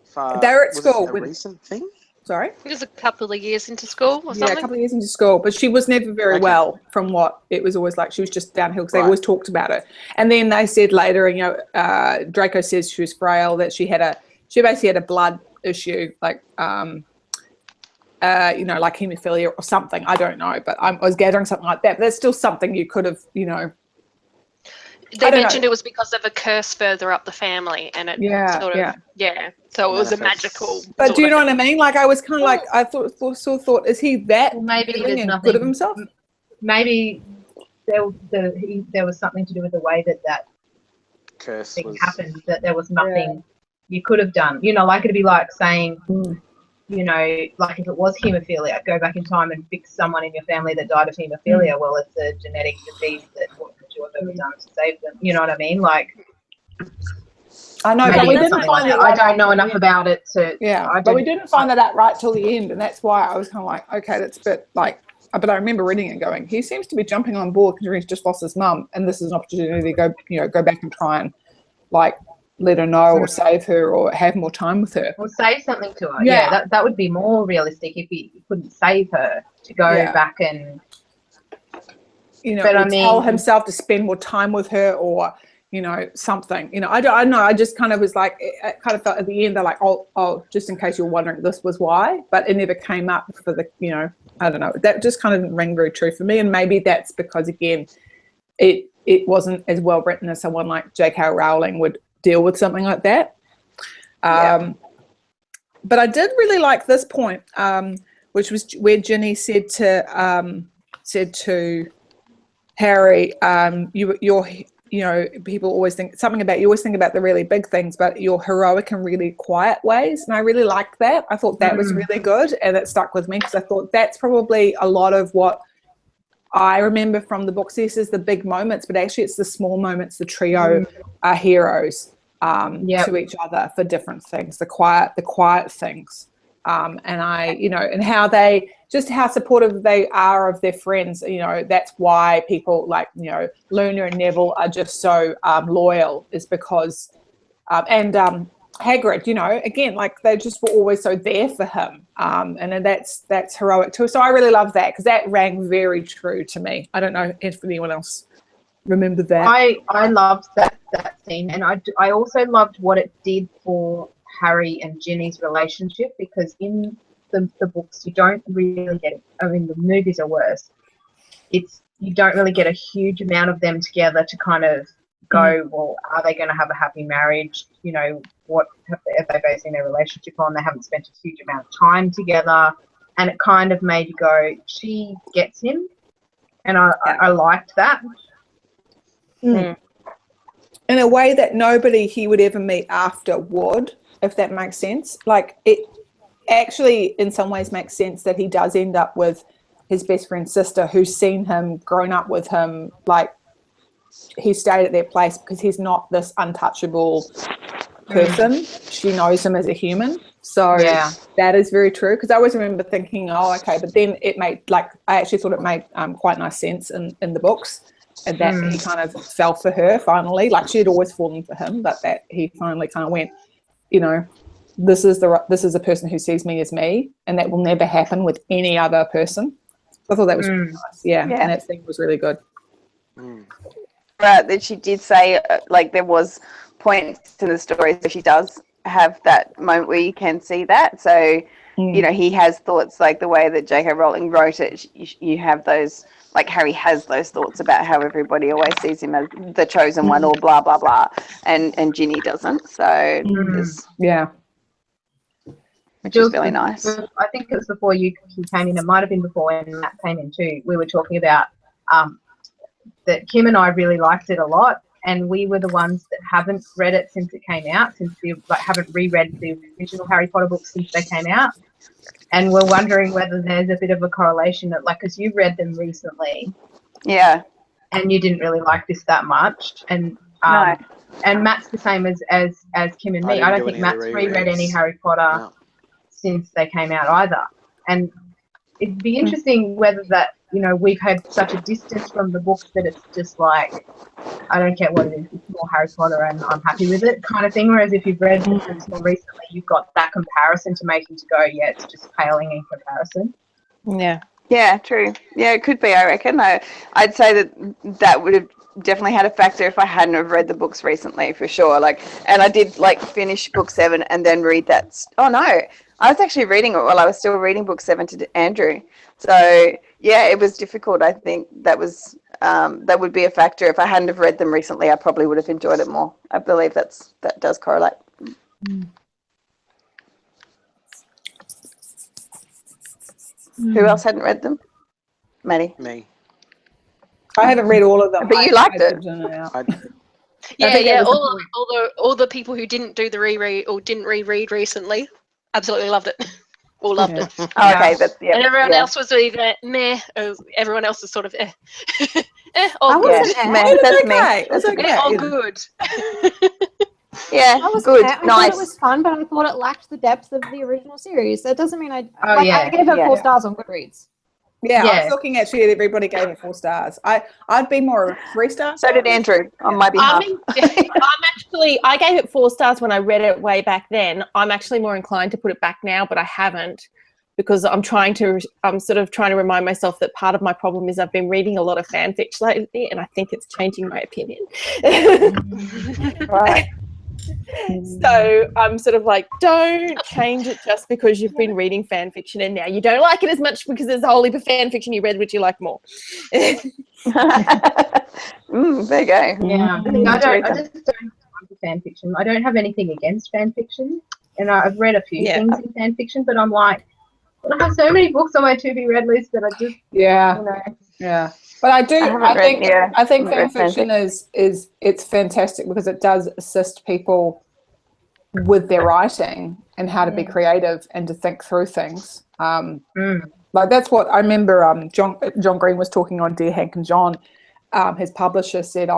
far? They're at was school. It a recent thing? Sorry? It was a couple of years into school or something. Yeah, a couple of years into school, but she was never very well. From what it was always like, she was just downhill because they always talked about it. And then they said later, you know, Draco says she was frail, that she basically had a blood issue, like you know, like hemophilia or something. I don't know, but I was gathering something like that. But that's still something you could have, you know. They mentioned it was because of a curse further up the family, and it so it was a magical. But do you know what I mean? Like I was kind of like, I thought, is he that? Well, maybe there's nothing good of himself. Maybe there was something to do with the way that curse thing happened. That there was nothing you could have done. You know, like it'd be like saying, you know, like if it was haemophilia, go back in time and fix someone in your family that died of haemophilia. Well, it's a genetic disease that what could you have ever done to save them? You know what I mean? Like, I know, but we didn't find it. I don't know enough about it to. Yeah, but we didn't find that out right till the end, and that's why I was kind of like, okay, that's a bit like. But I remember reading it and going, he seems to be jumping on board because he's just lost his mum, and this is an opportunity to go back and try and like let her know or save her or have more time with her. Or say something to her. Yeah, that would be more realistic if he couldn't save her to go back and. You know, tell himself to spend more time with her or. You know, something, you know, I don't know. I just kind of was like, it kind of felt at the end, they're like, oh, just in case you're wondering, this was why, but it never came up for the, you know, I don't know. That just kind of didn't ring very true for me. And maybe that's because, again, it wasn't as well written as someone like J.K. Rowling would deal with something like that. But I did really like this point, which was where Ginny said to Harry, you know, people always think something about, you always think about the really big things, but you're heroic in really quiet ways. And I really liked that. I thought that was really good. And it stuck with me because I thought that's probably a lot of what I remember from the book. This is the big moments, but actually it's the small moments. The trio are heroes to each other for different things, the quiet things. And I, you know, and how supportive they are of their friends. You know, that's why people like, you know, Luna and Neville are just so loyal, is because, and Hagrid, you know, again, like they just were always so there for him. And then that's heroic too. So I really love that because that rang very true to me. I don't know if anyone else remembered that. I loved that scene, and I also loved what it did for Harry and Ginny's relationship, because in the books you don't really get it. I mean, the movies are worse. You don't really get a huge amount of them together to kind of go, well, are they going to have a happy marriage? You know, what have they basing their relationship on? They haven't spent a huge amount of time together, and it kind of made you go, she gets him, and I liked that. In a way that nobody he would ever meet after would, if that makes sense. Like it actually in some ways makes sense that he does end up with his best friend's sister, who's seen him, grown up with him, like he stayed at their place because he's not this untouchable person. She knows him as a human. So that is very true, because I always remember thinking, oh, okay, but then it made, like, I actually thought it made quite nice sense in the books, and that he kind of fell for her finally. Like she had always fallen for him, but that he finally kind of went, you know, this is a person who sees me as me, and that will never happen with any other person. I thought that was really nice. And that thing was really good. Right, that she did say, like, there was points to the story, so she does have that moment where you can see that. So you know, he has thoughts like the way that J.K. Rowling wrote it. You have those, like Harry has those thoughts about how everybody always sees him as the chosen one or blah, blah, blah. And Ginny doesn't. So, yeah. Which is really nice. I think it was before you came in. It might have been before when Matt came in too. We were talking about that Kim and I really liked it a lot, and we were the ones that haven't read it since it came out, haven't reread the original Harry Potter books since they came out, and we're wondering whether there's a bit of a correlation that, like, because you read them recently, yeah, and you didn't really like this that much, and no. And Matt's the same as Kim and me. I don't think Matt's reread any Harry Potter since they came out either, and it'd be interesting whether that, you know, we've had such a distance from the books that it's just like, I don't care what it is, it's more Harry Potter and I'm happy with it kind of thing. Whereas if you've read the books more recently, you've got that comparison to make you to go, yeah, it's just paling in comparison. Yeah. Yeah, true. Yeah, it could be, I reckon. I'd say that would have definitely had a factor if I hadn't have read the books recently, for sure. Like, and I did like finish book 7 and then read that. Oh no, I was actually reading it while I was still reading book 7 to Andrew. So yeah, it was difficult. I think that would be a factor. If I hadn't have read them recently, I probably would have enjoyed it more. I believe that does correlate. Who else hadn't read them? Maddie. Me. I haven't read all of them. But you liked it. Yeah. All the people who didn't do the reread or didn't reread recently absolutely loved it. All loved it. Oh, okay, that's and everyone else was either meh, or everyone else was sort of all good. That's okay. That's okay. All good. Yeah, good, nice. I thought it was fun, but I thought it lacked the depth of the original series. That doesn't mean I gave it 4 stars on Goodreads. Yeah, I was looking at you. Everybody gave it 4 stars. I'd be more 3 stars. So did Andrew on my behalf. I gave it 4 stars when I read it way back then. I'm actually more inclined to put it back now, but I haven't, because I'm sort of trying to remind myself that part of my problem is I've been reading a lot of fanfics lately, and I think it's changing my opinion. Right. So I'm sort of like, don't change it just because you've been reading fan fiction and now you don't like it as much because there's a whole heap of fan fiction you read which you like more. There you go. Yeah, I just don't like fan fiction. I don't have anything against fan fiction, and I've read a few things in fan fiction, but I'm like, I have so many books on my to be read list that I just yeah. But I think fan fiction is it's fantastic because it does assist people with their writing and how to be creative and to think through things. Like that's what I remember. John Green was talking on Dear Hank and John. His publisher said,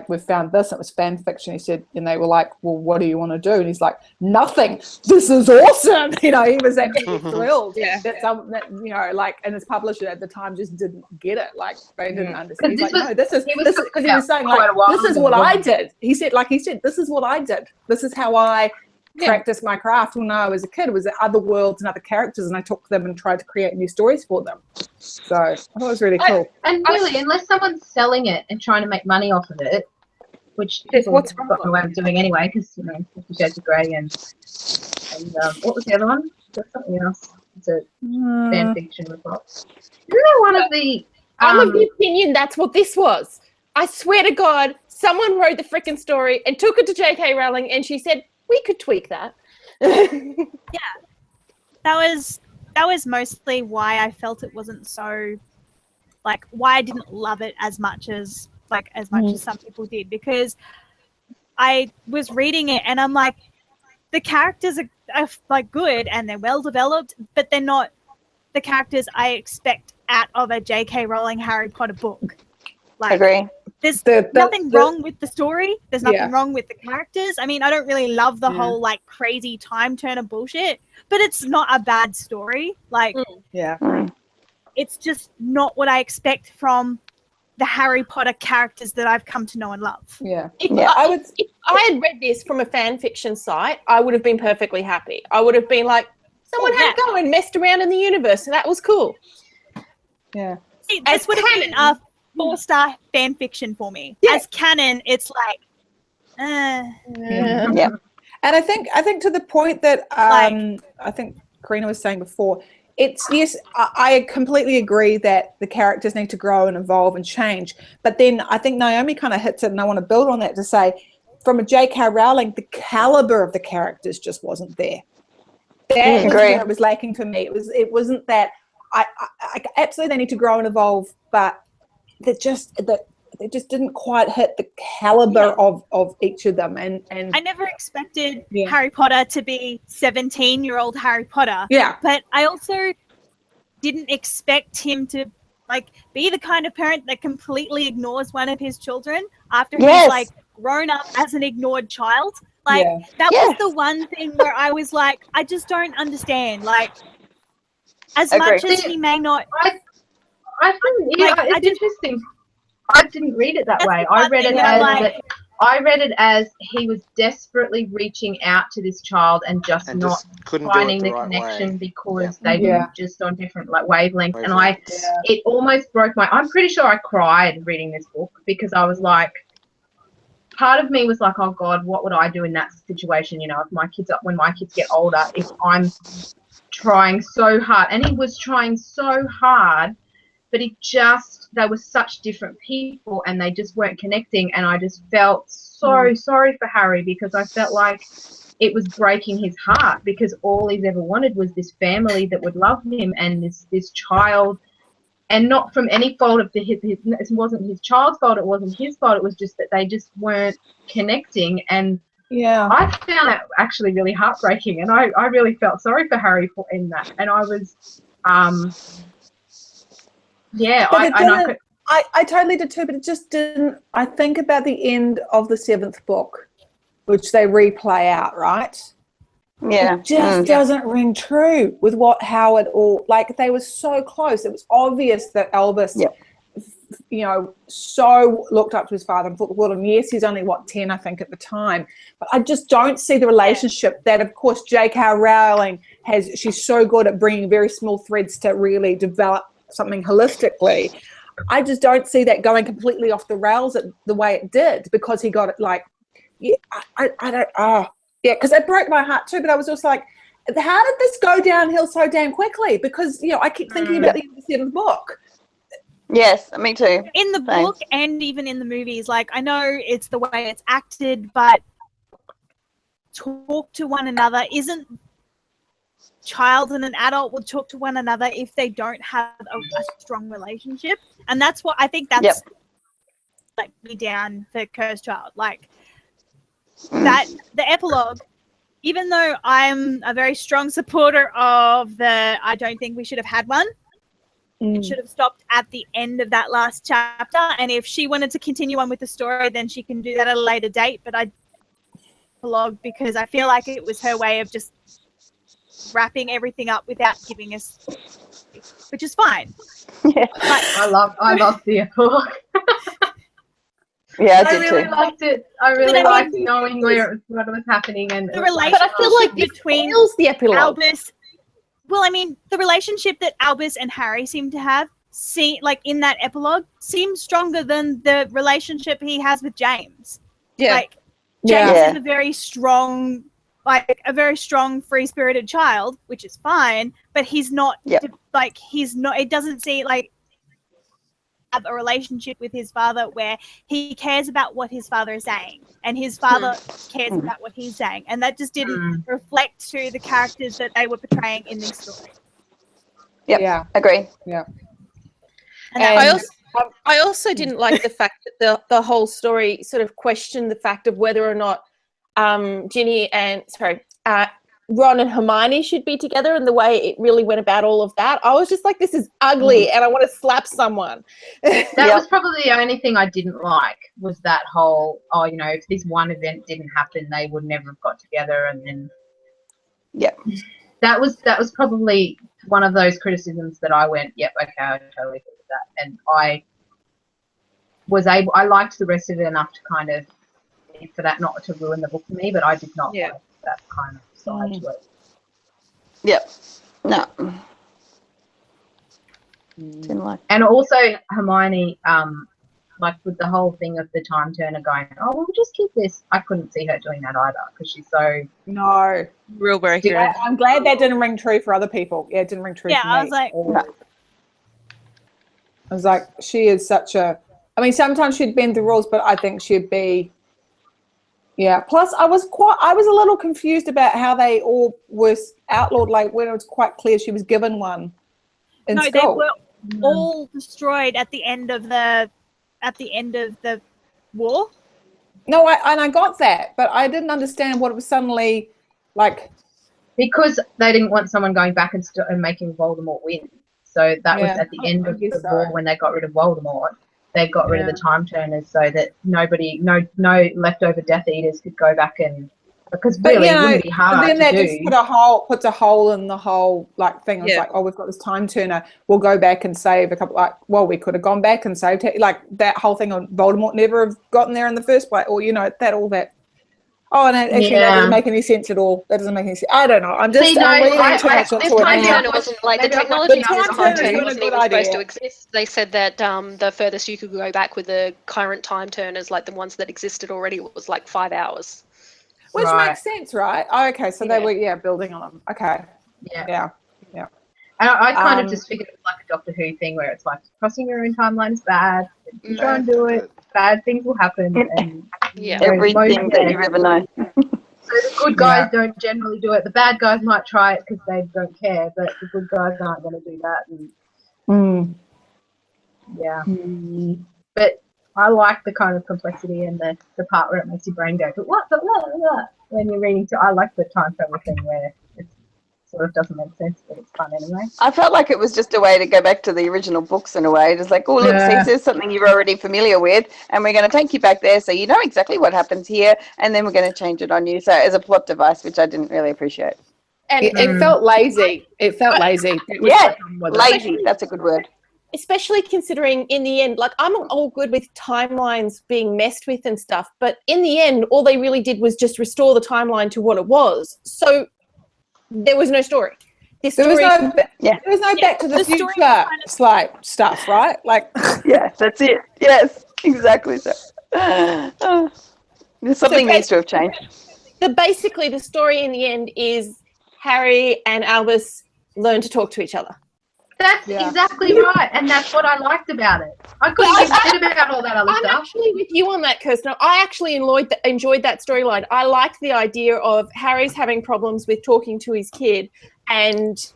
we've found this. It was fan fiction. He said, and they were like, well, what do you want to do? And he's like, nothing. This is awesome. You know, he was actually thrilled. And his publisher at the time just didn't get it. Like they didn't understand. He's like, no, this is because he was saying like, this is what I did. He said, this is what I did. This is how I practice my craft when I was a kid. It was other worlds and other characters, and I took them and tried to create new stories for them. So I thought it was really cool. And really, unless someone's selling it and trying to make money off of it, which what's got no way of doing anyway, because 50 Shades of Grey and what was the other one? There's something else. It's a fan fiction report. Isn't there one of the? I'm of the opinion that's what this was. I swear to God, someone wrote the frickin' story and took it to J.K. Rowling, and she said, we could tweak that. That was mostly why I felt it wasn't so, like, why I didn't love it as much as some people did, because I was reading it and I'm like, the characters are like good and they're well developed, but they're not the characters I expect out of a J.K. Rowling Harry Potter book. Like, agree. There's nothing wrong with the story. There's nothing wrong with the characters. I mean, I don't really love the whole like crazy time turner bullshit, but it's not a bad story. Like, it's just not what I expect from the Harry Potter characters that I've come to know and love. If I had read this from a fan fiction site, I would have been perfectly happy. I would have been like, someone had to go and messed around in the universe, and that was cool. Yeah. See, this would have been a 4-star fan fiction for me. As canon, it's like, And I think to the point that I think Karina was saying before, yes, I completely agree that the characters need to grow and evolve and change. But then I think Naomi kind of hits it, and I want to build on that to say, from a J.K. Rowling, the caliber of the characters just wasn't there. That was where it was lacking for me. It wasn't that. I absolutely they need to grow and evolve, but they just didn't quite hit the caliber of each of them. And I never expected Harry Potter to be 17-year-old Harry Potter. Yeah. But I also didn't expect him to be the kind of parent that completely ignores one of his children after he's grown up as an ignored child. That was the one thing where I was like, I just don't understand. As much as he may not. I think it's interesting. I didn't read it that way. I read it as he was desperately reaching out to this child and just not finding the connection because they were just on different wavelengths. And it almost broke I'm pretty sure I cried reading this book because I was like, part of me was like, oh God, what would I do in that situation? If when my kids get older, if I'm trying so hard, and he was trying so hard, but they were such different people and they just weren't connecting. And I just felt so sorry for Harry because I felt like it was breaking his heart because all he's ever wanted was this family that would love him and this child, and not from any fault of his. It wasn't his child's fault. It wasn't his fault. It was just that they just weren't connecting. And I found that actually really heartbreaking. And I really felt sorry for Harry in that. And I was, I totally did too, but it just didn't. I think about the end of the 7th book, which they replay out, right? Yeah. It just doesn't ring true with how it all, they were so close. It was obvious that Albus, so looked up to his father and thought the world of him. Yes, he's only, 10, I think, at the time. But I just don't see the relationship that, of course, J.K. Rowling has. She's so good at bringing very small threads to really develop something holistically. I just don't see that going completely off the rails the way it did because he got it because it broke my heart too, but I was just like, how did this go downhill so damn quickly? Because, I keep thinking about the end of the 7th book. Yes, me too. In the book and even in the movies, I know it's the way it's acted, but talk to one another isn't child and an adult will talk to one another if they don't have a strong relationship. And that's what I think that's me down for Cursed Child. That the epilogue, even though I'm a very strong supporter of I don't think we should have had one. It should have stopped at the end of that last chapter. And if she wanted to continue on with the story, then she can do that at a later date. But I epilogue because I feel like it was her way of just wrapping everything up without giving us, which is fine. I love the epilogue. Yeah, I did really too. liked it. I really liked knowing what was happening and the relationship. But I feel like between the epilogue. Albus, the relationship that Albus and Harry seem to have, in that epilogue, seems stronger than the relationship he has with James. Yeah, James is a very strong, a very strong, free-spirited child, which is fine. But he's not he's not. It doesn't seem have a relationship with his father where he cares about what his father is saying and his father cares about what he's saying, and that just didn't reflect to the characters that they were portraying in this story. Yeah, agree. Yeah. And I also didn't like the fact that the whole story sort of questioned the fact of whether or not Ron and Hermione should be together, and the way it really went about all of that. I was just like, this is ugly and I want to slap someone. That was probably the only thing I didn't like, was that whole, if this one event didn't happen, they would never have got together. And then that was probably one of those criticisms that I went, yep, okay, I totally agree with that. And I liked the rest of it enough to kind of, for that not to ruin the book for me, but I did not like that kind of side to it. Yep. No. Didn't like. And also Hermione like with the whole thing of the time turner going, oh, we'll just keep this. I couldn't see her doing that either because she's so No. Real breaker. I'm glad that didn't ring true for other people. Yeah, it didn't ring true for me. I was like, I was like, she is such a, I mean, sometimes she'd bend the rules, but I think she'd be, yeah. Plus, I was a little confused about how they all were outlawed, like when it was quite clear she was given one in no, school. they were all destroyed at the end of the war. No, I got that, but I didn't understand what it was suddenly like. Because they didn't want someone going back and making Voldemort win. So that was at the end of the war when they got rid of Voldemort. They got rid of the time turners so that no leftover Death Eaters could go back and, because really it wouldn't be hard then to that do. just puts a hole in the whole like thing. It's like, oh, we've got this time turner. We'll go back and save a couple. Like, well, we could have gone back and saved like that whole thing on Voldemort never have gotten there in the first place, or all that. Oh, and actually, that doesn't make any sense at all. That doesn't make any sense. I don't know. I'm just reading too much into this it. time turner wasn't like the technology time of the time turner turner is wasn't a even good supposed to idea. exist. They said that the furthest you could go back with the current time turners, like the ones that existed already, was like 5 hours. Which makes sense, right? Oh, okay, so they were building on them. Okay. Yeah. And I kind of just figured it was like a Doctor Who thing where it's like crossing your own timeline is bad. If you try and do it, bad things will happen. And everything that you ever know. So the good guys don't generally do it. The bad guys might try it because they don't care, but the good guys aren't going to do that. And, But I like the kind of complexity and the part where it makes your brain go, but what? When you're reading, I like the time travel thing where it sort of doesn't make sense, but it's fun anyway. I felt like it was just a way to go back to the original books in a way. Just like, oh, look, see, there's something you're already familiar with, and we're going to take you back there so you know exactly what happens here, and then we're going to change it on you. So as a plot device, which I didn't really appreciate. And it felt lazy. It felt lazy. Yeah, lazy. That's a good word. Especially considering in the end, like I'm all good with timelines being messed with and stuff, but in the end, all they really did was just restore the timeline to what it was. So there was no story. There was no Back to the Future stuff, right? Like, yeah, that's it. Yes, exactly so. Something needs to have changed. Basically, the story in the end is Harry and Albus learn to talk to each other. That's exactly right, and that's what I liked about it. I couldn't give a shit about all that other stuff. I'm actually with you on that, Kirsten. I actually enjoyed that storyline. I liked the idea of Harry's having problems with talking to his kid and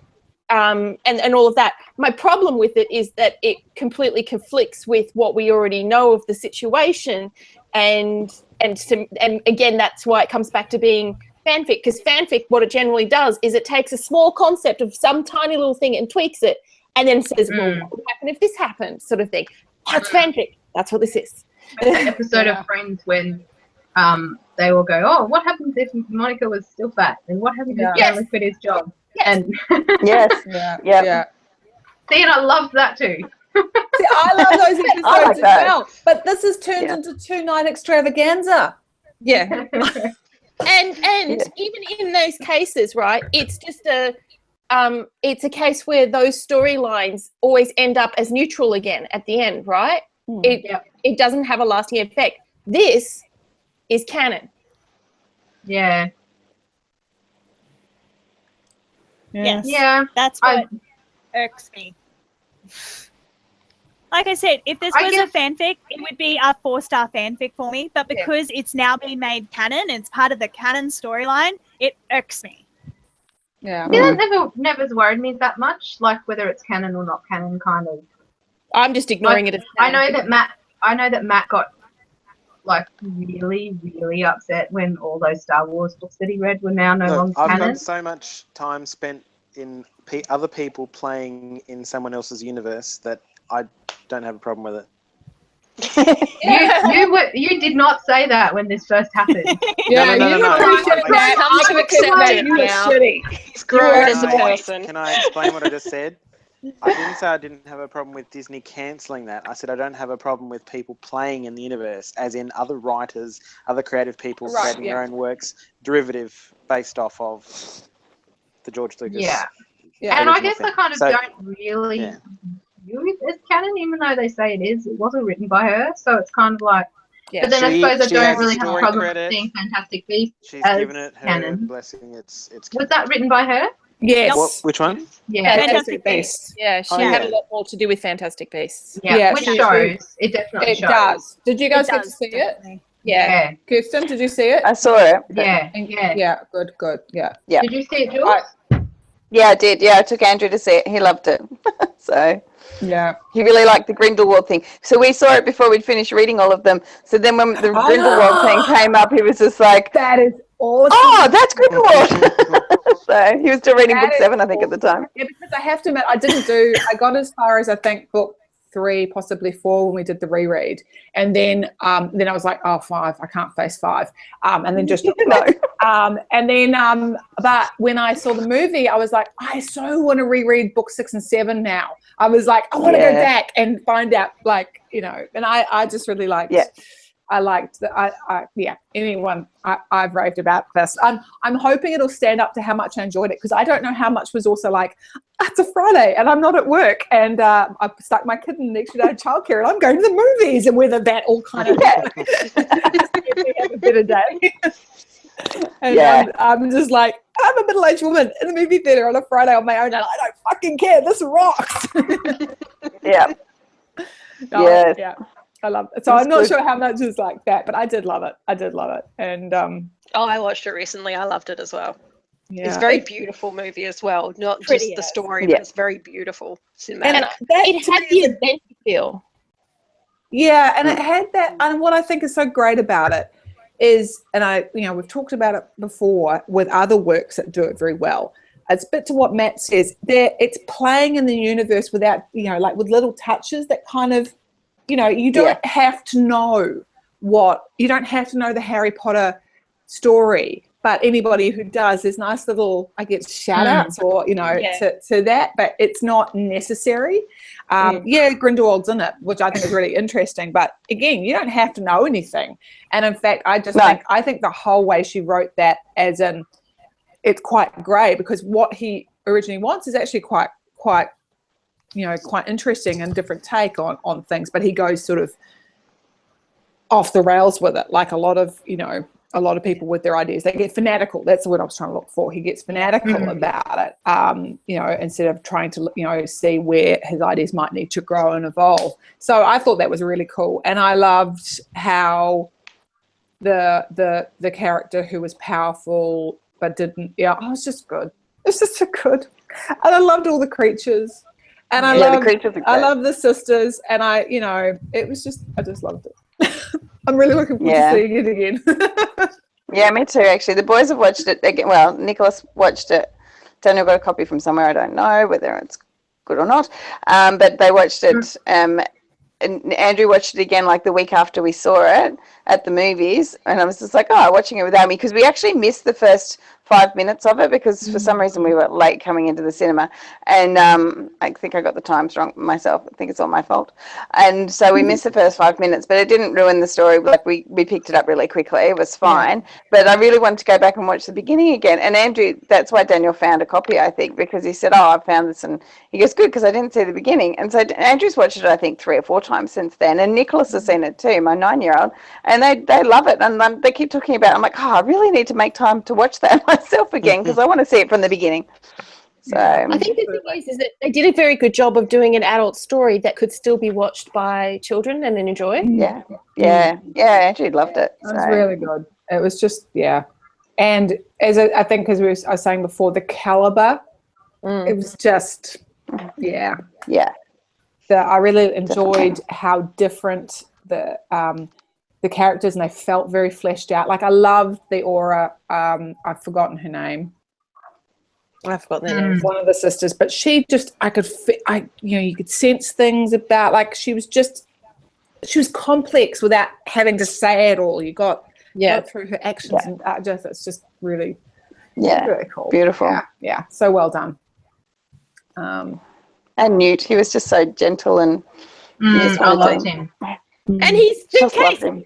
all of that. My problem with it is that it completely conflicts with what we already know of the situation, and again, that's why it comes back to being fanfic, because fanfic, what it generally does is it takes a small concept of some tiny little thing and tweaks it, and then says, well, what would happen if this happened, sort of thing. That's fanfic. That's what this is. An episode of Friends when they all go, oh, what happens if Monica was still fat? And what happens if Chandler quit his job? Yes. And See, and I loved that too. See, I love those episodes as well. But this has turned into 2-night extravaganza. Yeah. And even in those cases, right, it's just it's a case where those storylines always end up as neutral again at the end, right? It doesn't have a lasting effect. This is canon. Yeah. Yes. Yeah. That's what irks me. Like I said, if this was a fanfic, it would be a 4-star fanfic for me. But because it's now been made canon, it's part of the canon storyline, it irks me. Yeah. That never's worried me that much, like whether it's canon or not canon, kind of. I'm just ignoring it as canon. I know that Matt got like really, really upset when all those Star Wars books that he read were now no longer canon. I've got so much time spent in other people playing in someone else's universe that I don't have a problem with it. You did not say that when this first happened. No. Come to accept it now. He's grown as a person. Can I explain what I just said? I didn't say I didn't have a problem with Disney cancelling that. I said I don't have a problem with people playing in the universe, as in other writers, other creative people creating their own works, derivative based off of the George Lucas. Yeah. And I guess I kind of don't really with as canon, even though they say it is. It wasn't written by her, so it's kind of like. Yeah. But then I suppose I She don't has really have a story problem credit. with seeing Fantastic Beasts She's as given it her canon. blessing. It's Was canon. that written by her? Yes. What? Which one? Yeah. Fantastic Beasts. Yeah, she Oh, had yeah. a lot more to do with Fantastic Beasts. Yeah, Yeah, which she- shows. It definitely It shows. does. Did you guys It get to does, see it? definitely. Yeah. Yeah. Kirsten, did you see it? I saw it. but- Yeah. And- Yeah. Yeah, good. Yeah. Yeah. Did you see it, Jules? Yeah, I did. Yeah, I took Andrew to see it. He loved it. So Yeah. he really liked the Grindelwald thing. So we saw it before we'd finished reading all of them. So then when the I Grindelwald know. thing came up, he was just like, That is awesome. oh, that's Grindelwald. So he was still reading That book is 7, I think, at the time. Yeah, because I have to admit, I got as far as I think book 3, possibly 4 when we did the reread. And then I was like, oh, 5, I can't face 5. And then just No. but when I saw the movie, I was like, I so want to reread book 6 and 7 now. I was like, I want to go Yeah. back and find out, like, you know, and I just really liked Yeah. I liked that. Anyone I've raved about this. I'm hoping it'll stand up to how much I enjoyed it, because I don't know how much was also like, it's a Friday and I'm not at work and I've stuck my kid in the next day of childcare and I'm going to the movies, and whether that all kind of have a better day. And Yeah. I'm just like, I'm a middle-aged woman in the movie theater on a Friday on my own, and I don't fucking care. This rocks. Yeah. No, Yes. yeah. I love it. So It's I'm not good. sure how much is like that, but I did love it. And Oh, I watched it recently. I loved it as well. yeah. It's a very beautiful movie as well. Not Pretty, just the yes. story, Yeah. but it's very beautiful. Cinematic. And that, It to had me, the is- adventure feel. yeah, and it had that. And what I think is so great about it is, and we've talked about it before with other works that do it very well. It's a bit to what Matt says. It's playing in the universe without, like with little touches that kind of, you don't have to know you don't have to know the Harry Potter story, but anybody who does, there's nice little, I guess, shout outs or, to that, but it's not necessary. Grindelwald's in it, which I think is really interesting, but again, you don't have to know anything. And in fact, I think the whole way she wrote that, as in, it's quite great, because what he originally wants is actually quite interesting and different take on things, but he goes sort of off the rails with it, like a lot of people with their ideas. They get fanatical. That's the word I was trying to look for. He gets fanatical about it, instead of trying to, see where his ideas might need to grow and evolve. So I thought that was really cool. And I loved how the character who was powerful but didn't, it was just good. It's just so good. And I loved all the creatures. And I love the sisters. And I just loved it. I'm really looking forward to seeing it again. Yeah, me too, actually. The boys have watched it again. Well, Nicholas watched it. Daniel got a copy from somewhere. I don't know whether it's good or not. But they watched it. And Andrew watched it again like the week after we saw it at the movies. And I was just like, watching it without me. Because we actually missed the first 5 minutes of it, because for some reason we were late coming into the cinema, and I think I got the times wrong myself. I think it's all my fault, and so we missed the first 5 minutes, but it didn't ruin the story. Like we picked it up really quickly. It was fine, but I really wanted to go back and watch the beginning again. And Andrew, that's why Daniel found a copy, I think, because he said, I found this, and he goes, good, because I didn't see the beginning. And so Andrew's watched it, I think, 3 or 4 times since then, and Nicholas has seen it too, my 9-year-old, and they love it, and they keep talking about it. I'm like, I really need to make time to watch that myself again, because I want to see it from the beginning. So I think the thing is that they did a very good job of doing an adult story that could still be watched by children and then enjoy. Yeah, Andrew loved it. It was really good. It was just, and as I think, as I was saying before, the caliber, it was just, I really enjoyed how different the characters, and they felt very fleshed out. Like I loved the aura. I've forgotten her name. I've forgotten the name. One of the sisters, but she just, you could sense things about, like she was complex without having to say it all. You got through her actions, and it's just really, really cool. Beautiful. Yeah. So well done. And Newt, he was just so gentle and I loved him. And he's just loved him.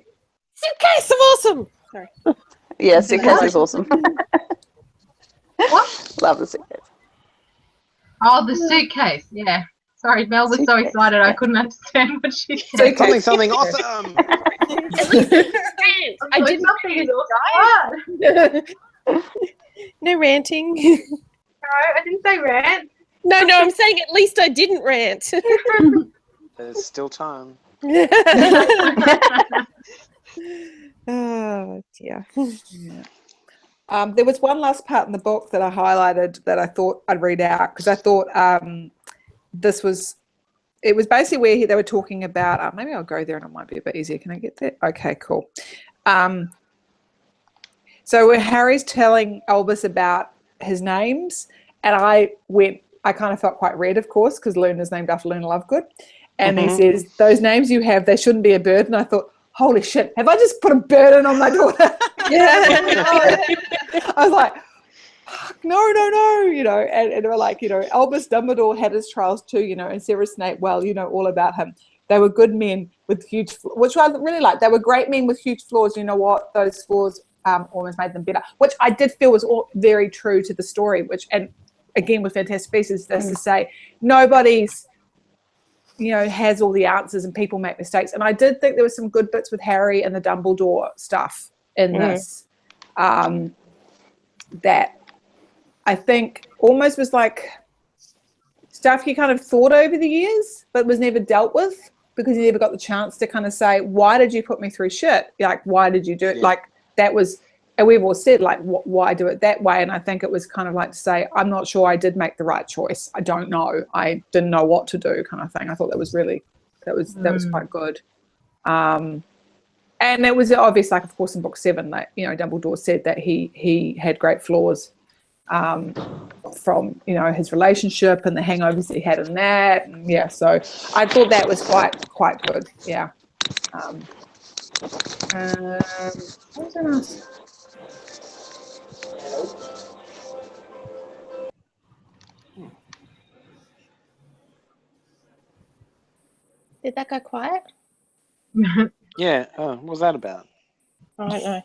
Suitcase of awesome. Sorry. Yeah, Suitcase is awesome. What? Love the Suitcase. Oh, the suitcase. Yeah. Sorry, Mel was so excited I couldn't understand what she said. It's okay. Something awesome. At least I I didn't. something is awesome. No ranting. No, I didn't say rant. No, I'm saying at least I didn't rant. There's still time. Oh dear. Yeah. There was one last part in the book that I highlighted that I thought I'd read out because I thought it was basically where they were talking about, maybe I'll go there and it might be a bit easier. Can I get there? Okay, cool. So where Harry's telling Albus about his names, and I kind of felt quite red, of course, because Luna's named after Luna Lovegood. And he says, those names you have, they shouldn't be a burden. I thought, holy shit, have I just put a burden on my daughter? I was like, fuck, no, you know, and they were like, you know, Albus Dumbledore had his trials too, you know, and Severus Snape, well, you know all about him. They were good men with huge, which I really like. They were great men with huge flaws. You know what? Those flaws almost made them better, which I did feel was all very true to the story, which, and again, with Fantastic Beasts, is to say nobody's, you know, has all the answers and people make mistakes. And I did think there was some good bits with Harry and the Dumbledore stuff in this that I think almost was like stuff he kind of thought over the years but was never dealt with because he never got the chance to kind of say, why did you put me through shit? Like, why did you do it? Like, that was, and we've all said, like, why do it that way? And I think it was kind of like to say, I'm not sure I did make the right choice. I don't know. I didn't know what to do, kind of thing. I thought that was really, that was quite good. And it was obvious, like, of course, in book 7, that, you know, Dumbledore said that he had great flaws from, you know, his relationship and the hangovers that he had in that. And yeah, so I thought that was quite good. Yeah. What was it else? Did that go quiet? Yeah. Oh, what was that about? I don't know.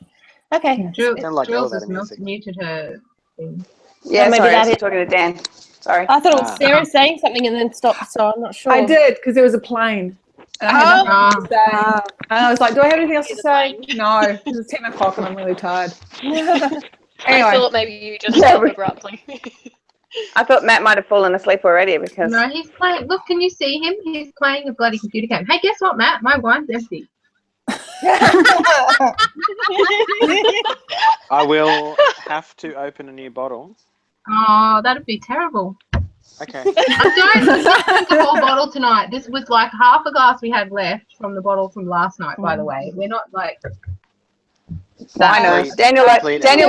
Okay. Sounded like Jules elevator has music. muted her thing. Yeah, maybe sorry, I that was is- talking to Dan. Sorry. I thought it was Sarah saying something and then stopped, so I'm not sure. I did, because there was a plane. And I had nothing to say. And I was like, do I have anything else to say? No, because it's 10 o'clock and I'm really tired. I Anyway, thought maybe you just stopped abruptly. I thought Matt might have fallen asleep already because No, he's playing. Look, can you see him? He's playing a bloody computer game. Hey, guess what, Matt? My wine's empty. I will have to open a new bottle. Oh, that'd be terrible. Okay. I don't drink the whole bottle tonight. This was like half a glass we had left from the bottle from last night, by the way. We're not like... I know. Please, Daniel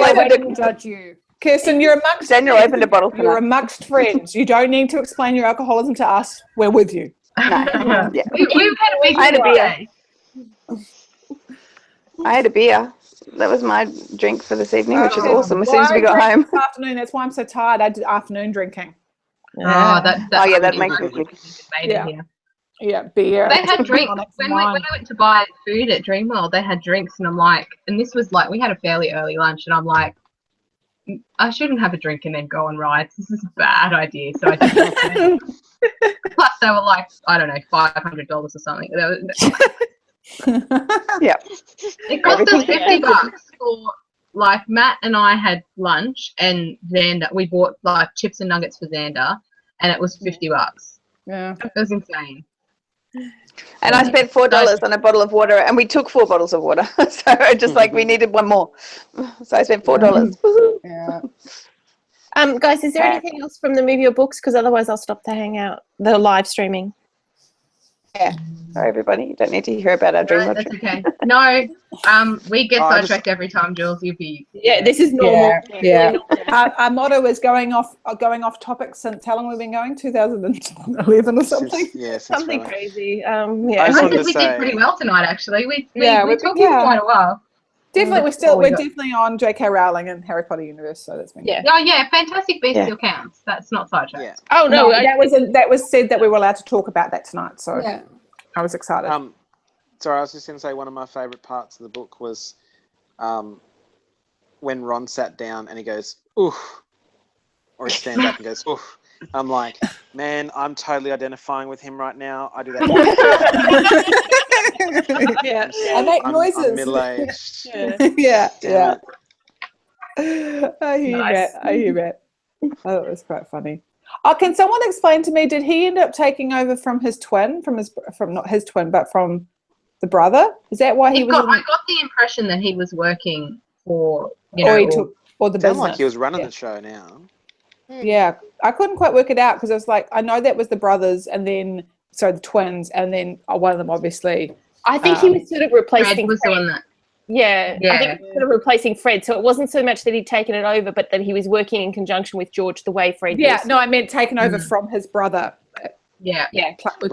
opened Wouldn't a judge you. Kirsten, you're amongst Daniel opened a bottle you're tonight. amongst friends. You don't need to explain your alcoholism to us. We're with you. Yeah. We've had a big I had a beer. day. I had a beer. That was my drink for this evening, which is awesome. As soon as Well, we got I drank home. this afternoon. That's why I'm so tired. I did afternoon drinking. Oh, that makes me made it here. Yeah, beer. They had drinks tonics, when wine. I went to buy food at Dreamworld. They had drinks, and I'm like, and this was like we had a fairly early lunch, and I'm like, I shouldn't have a drink and then go on rides. This is a bad idea. So I didn't. Plus, they were like, I don't know, $500 or something. Yeah. It cost us $50 for like Matt and I had lunch, and then we bought like chips and nuggets for Xander, and it was $50. Yeah. It was insane. And I spent $4 on a bottle of water, and we took 4 bottles of water. So just like we needed one more. So I spent $4. Yeah. Guys, is there anything else from the movie or books? Because otherwise I'll stop the hangout, the live streaming. Yeah. Sorry, everybody. You don't need to hear about our dream Right, watcher. that's okay. No, we get Oh, I sidetracked every time, Jules. You'll be. Yeah, this is normal. Yeah. Our motto is going off topic since how long we've been going? 2011 or something. Since Something really. crazy. I Yeah. just I wanted think to we say- did pretty well tonight, actually. We we're talked for quite a while. Definitely, Before we we're got- definitely on J.K. Rowling and Harry Potter universe, so that's been Yeah. Oh yeah, Fantastic Beasts Yeah. still counts. That's not sidetracked. Yeah. Oh no, that was said that we were allowed to talk about that tonight, so Yeah. I was excited. Sorry, I was just going to say one of my favourite parts of the book was when Ron sat down and he goes, oof. Or he stands up and goes, oof. I'm like, man, I'm totally identifying with him right now. I do that. Yeah, I make noises. I'm middle-aged. Yeah, Damn I hear Nice. that. I hear that. Oh, it was quite funny. Oh, can someone explain to me? Did he end up taking over from his twin? From not his twin, but from the brother? Is that why he was? I got the impression that he was working for, or the Sound business. like he was running the show now. Yeah, I couldn't quite work it out because I was like, I know that was the brothers, and then the twins, and then one of them obviously. I think he was sort of replacing Fred was Fred. doing that. Yeah, I think he was sort of replacing Fred. So it wasn't so much that he'd taken it over, but that he was working in conjunction with George the way Fred was. No, I meant taken over from his brother. Yeah.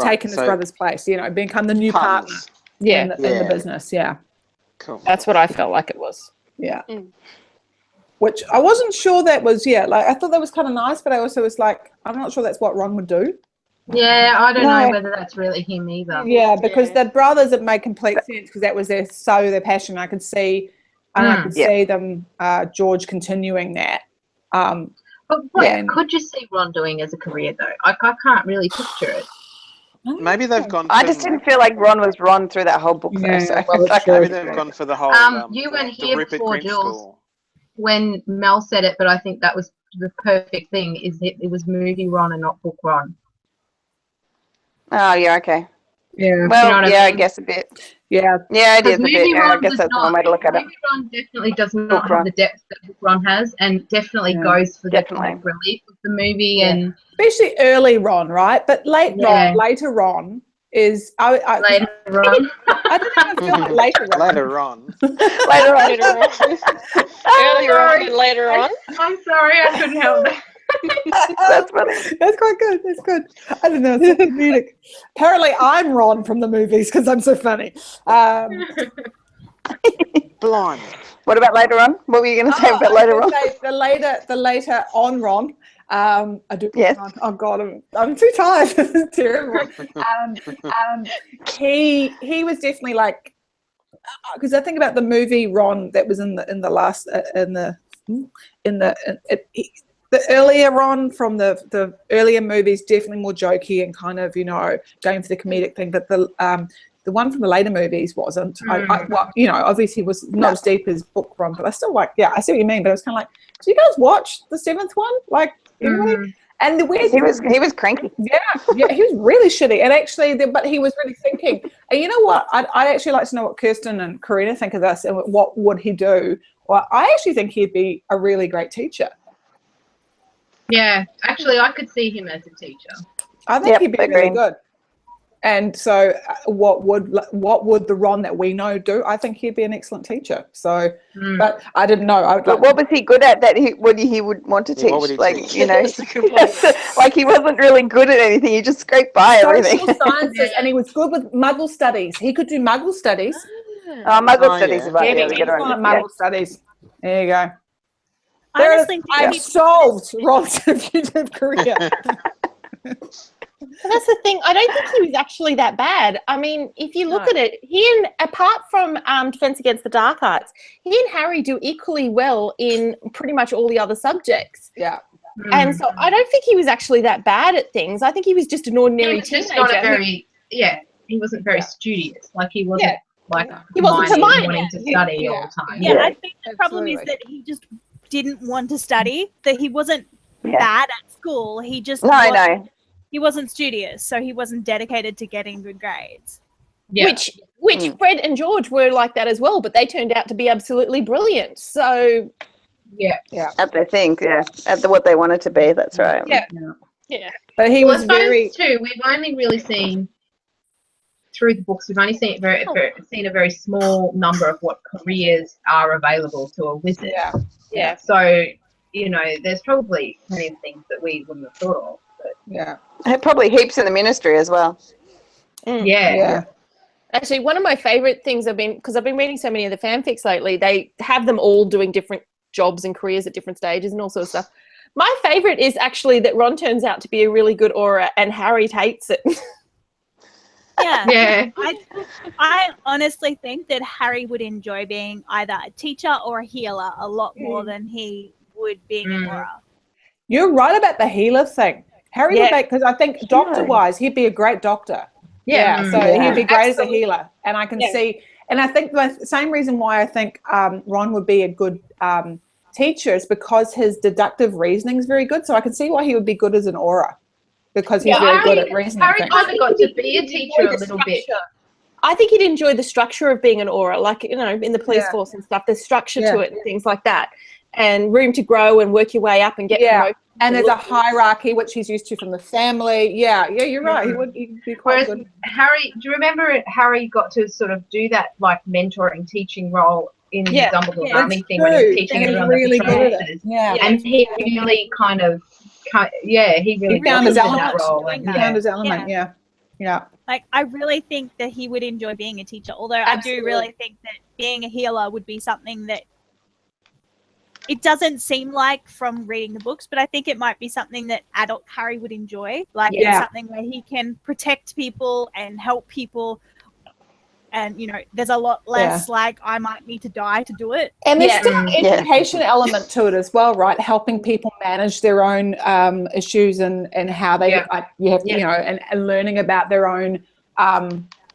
Taking his brother's place, become the new partner. In the business, Cool. That's what I felt like it was. Yeah. Which I wasn't sure that was, like, I thought that was kind of nice, but I also was like, I'm not sure that's what Ron would do. Yeah, I don't know whether that's really him either. Yeah, because the brothers, it made complete sense because that was their passion. I could see, and I could see them, George continuing that. But what could you see Ron doing as a career, though? I can't really picture it. Maybe they've gone. I just didn't feel like Ron was Ron through that whole book. Yeah, so maybe they've gone for the whole. You weren't the here Rupert before, Grint Jules. school. When Mel said it, but I think that was the perfect thing. Is it was movie Ron and not book Ron? Oh yeah, okay. Yeah. Well, you know what I mean? guess a bit. Yeah. Yeah, it is a bit. Movie I Ron guess does that's not, one way to look at it. Movie Ron definitely does not have the depth that book Ron has, and definitely goes for the comic relief of the movie, and especially early Ron, right? But later Ron is later Ron. I don't know. I feel like later Ron. Later on. Later on. Earlier on and later on. I'm sorry, I couldn't help that. That's funny. That's quite good. That's good. I don't know. It's comedic. Apparently, I'm Ron from the movies because I'm so funny. Blind. What about later on? What were you going to say about later on? The later on Ron. I do. Yes. Oh God, I'm too tired. This is terrible. He was definitely like, because I think about the movie Ron that was in the last the earlier Ron from the earlier movies, definitely more jokey and kind of going for the comedic thing. But the one from the later movies wasn't. Obviously was not as deep as book Ron, but I still like. Yeah, I see what you mean. But I was kind of like, do you guys watch the 7th one? Like, anybody? And the weird he was cranky. Yeah, he was really shitty. And actually, but he was really thinking. And you know what? I'd actually like to know what Kirsten and Karina think of this and what would he do. Well, I actually think he'd be a really great teacher. Yeah, actually, I could see him as a teacher. I think he'd be really good. And so, what would the Ron that we know do? I think he'd be an excellent teacher. So, but I didn't know. But what was he good at that he would want to teach? What would he teach? Like he wasn't really good at anything. He just scraped by everything. Social sciences, and he was good with Muggle studies. He could do Muggle studies. Muggle studies. Muggle studies. There you go. I've solved Ron's future career. But that's the thing. I don't think he was actually that bad. I mean, if you look at it, apart from Defense Against the Dark Arts, he and Harry do equally well in pretty much all the other subjects. Yeah. And so I don't think he was actually that bad at things. I think he was just an ordinary teenager. He wasn't very studious. Like he wasn't he wasn't wanting to study all the time. Yeah, I think the problem is that he just didn't want to study, that he wasn't bad at school. He just he wasn't studious, so he wasn't dedicated to getting good grades. Yeah. Which Fred and George were like that as well, but they turned out to be absolutely brilliant. So at their thing, at what they wanted to be. That's right. Yeah. But he was very. Too. We've only really seen through the books. We've only seen a very small number of what careers are available to a wizard. Yeah. So there's probably plenty of things that we wouldn't have thought of. But and probably heaps in the ministry as well. Yeah. Actually, one of my favorite things because I've been reading so many of the fanfics lately, they have them all doing different jobs and careers at different stages and all sorts of stuff. My favorite is actually that Ron turns out to be a really good aura and Harry hates it. Yeah. I honestly think that Harry would enjoy being either a teacher or a healer a lot more than he would being an aura. You're right about the healer thing. Harry would make, because I think doctor-wise, he'd be a great doctor. So he'd be great as a healer. And I can see, and I think the same reason why I think Ron would be a good teacher is because his deductive reasoning is very good. So I can see why he would be good as an aura, because he's very good at reasoning. Harry kind of got to be a teacher a little bit. I think he'd enjoy the structure of being an aura, like, you know, in the police force and stuff. There's structure to it and things like that, and room to grow and work your way up and get promoted. And there's a hierarchy, which he's used to from the family. Yeah, you're right. He'd be quite good. Harry, do you remember Harry got to sort of do that, like, mentoring, teaching role in the Dumbledore Army thing when he was teaching everyone really good at it. And he really kind of, he really found his element. That role. He found his element, yeah. Like, I really think that he would enjoy being a teacher, although I do really think that being a healer would be something that it doesn't seem like from reading the books, but I think it might be something that adult Harry would enjoy. Like, it's something where he can protect people and help people. And, you know, there's a lot less like, I might need to die to do it. And there's still an education element to it as well, right? Helping people manage their own issues and how they, you know, and learning about their own,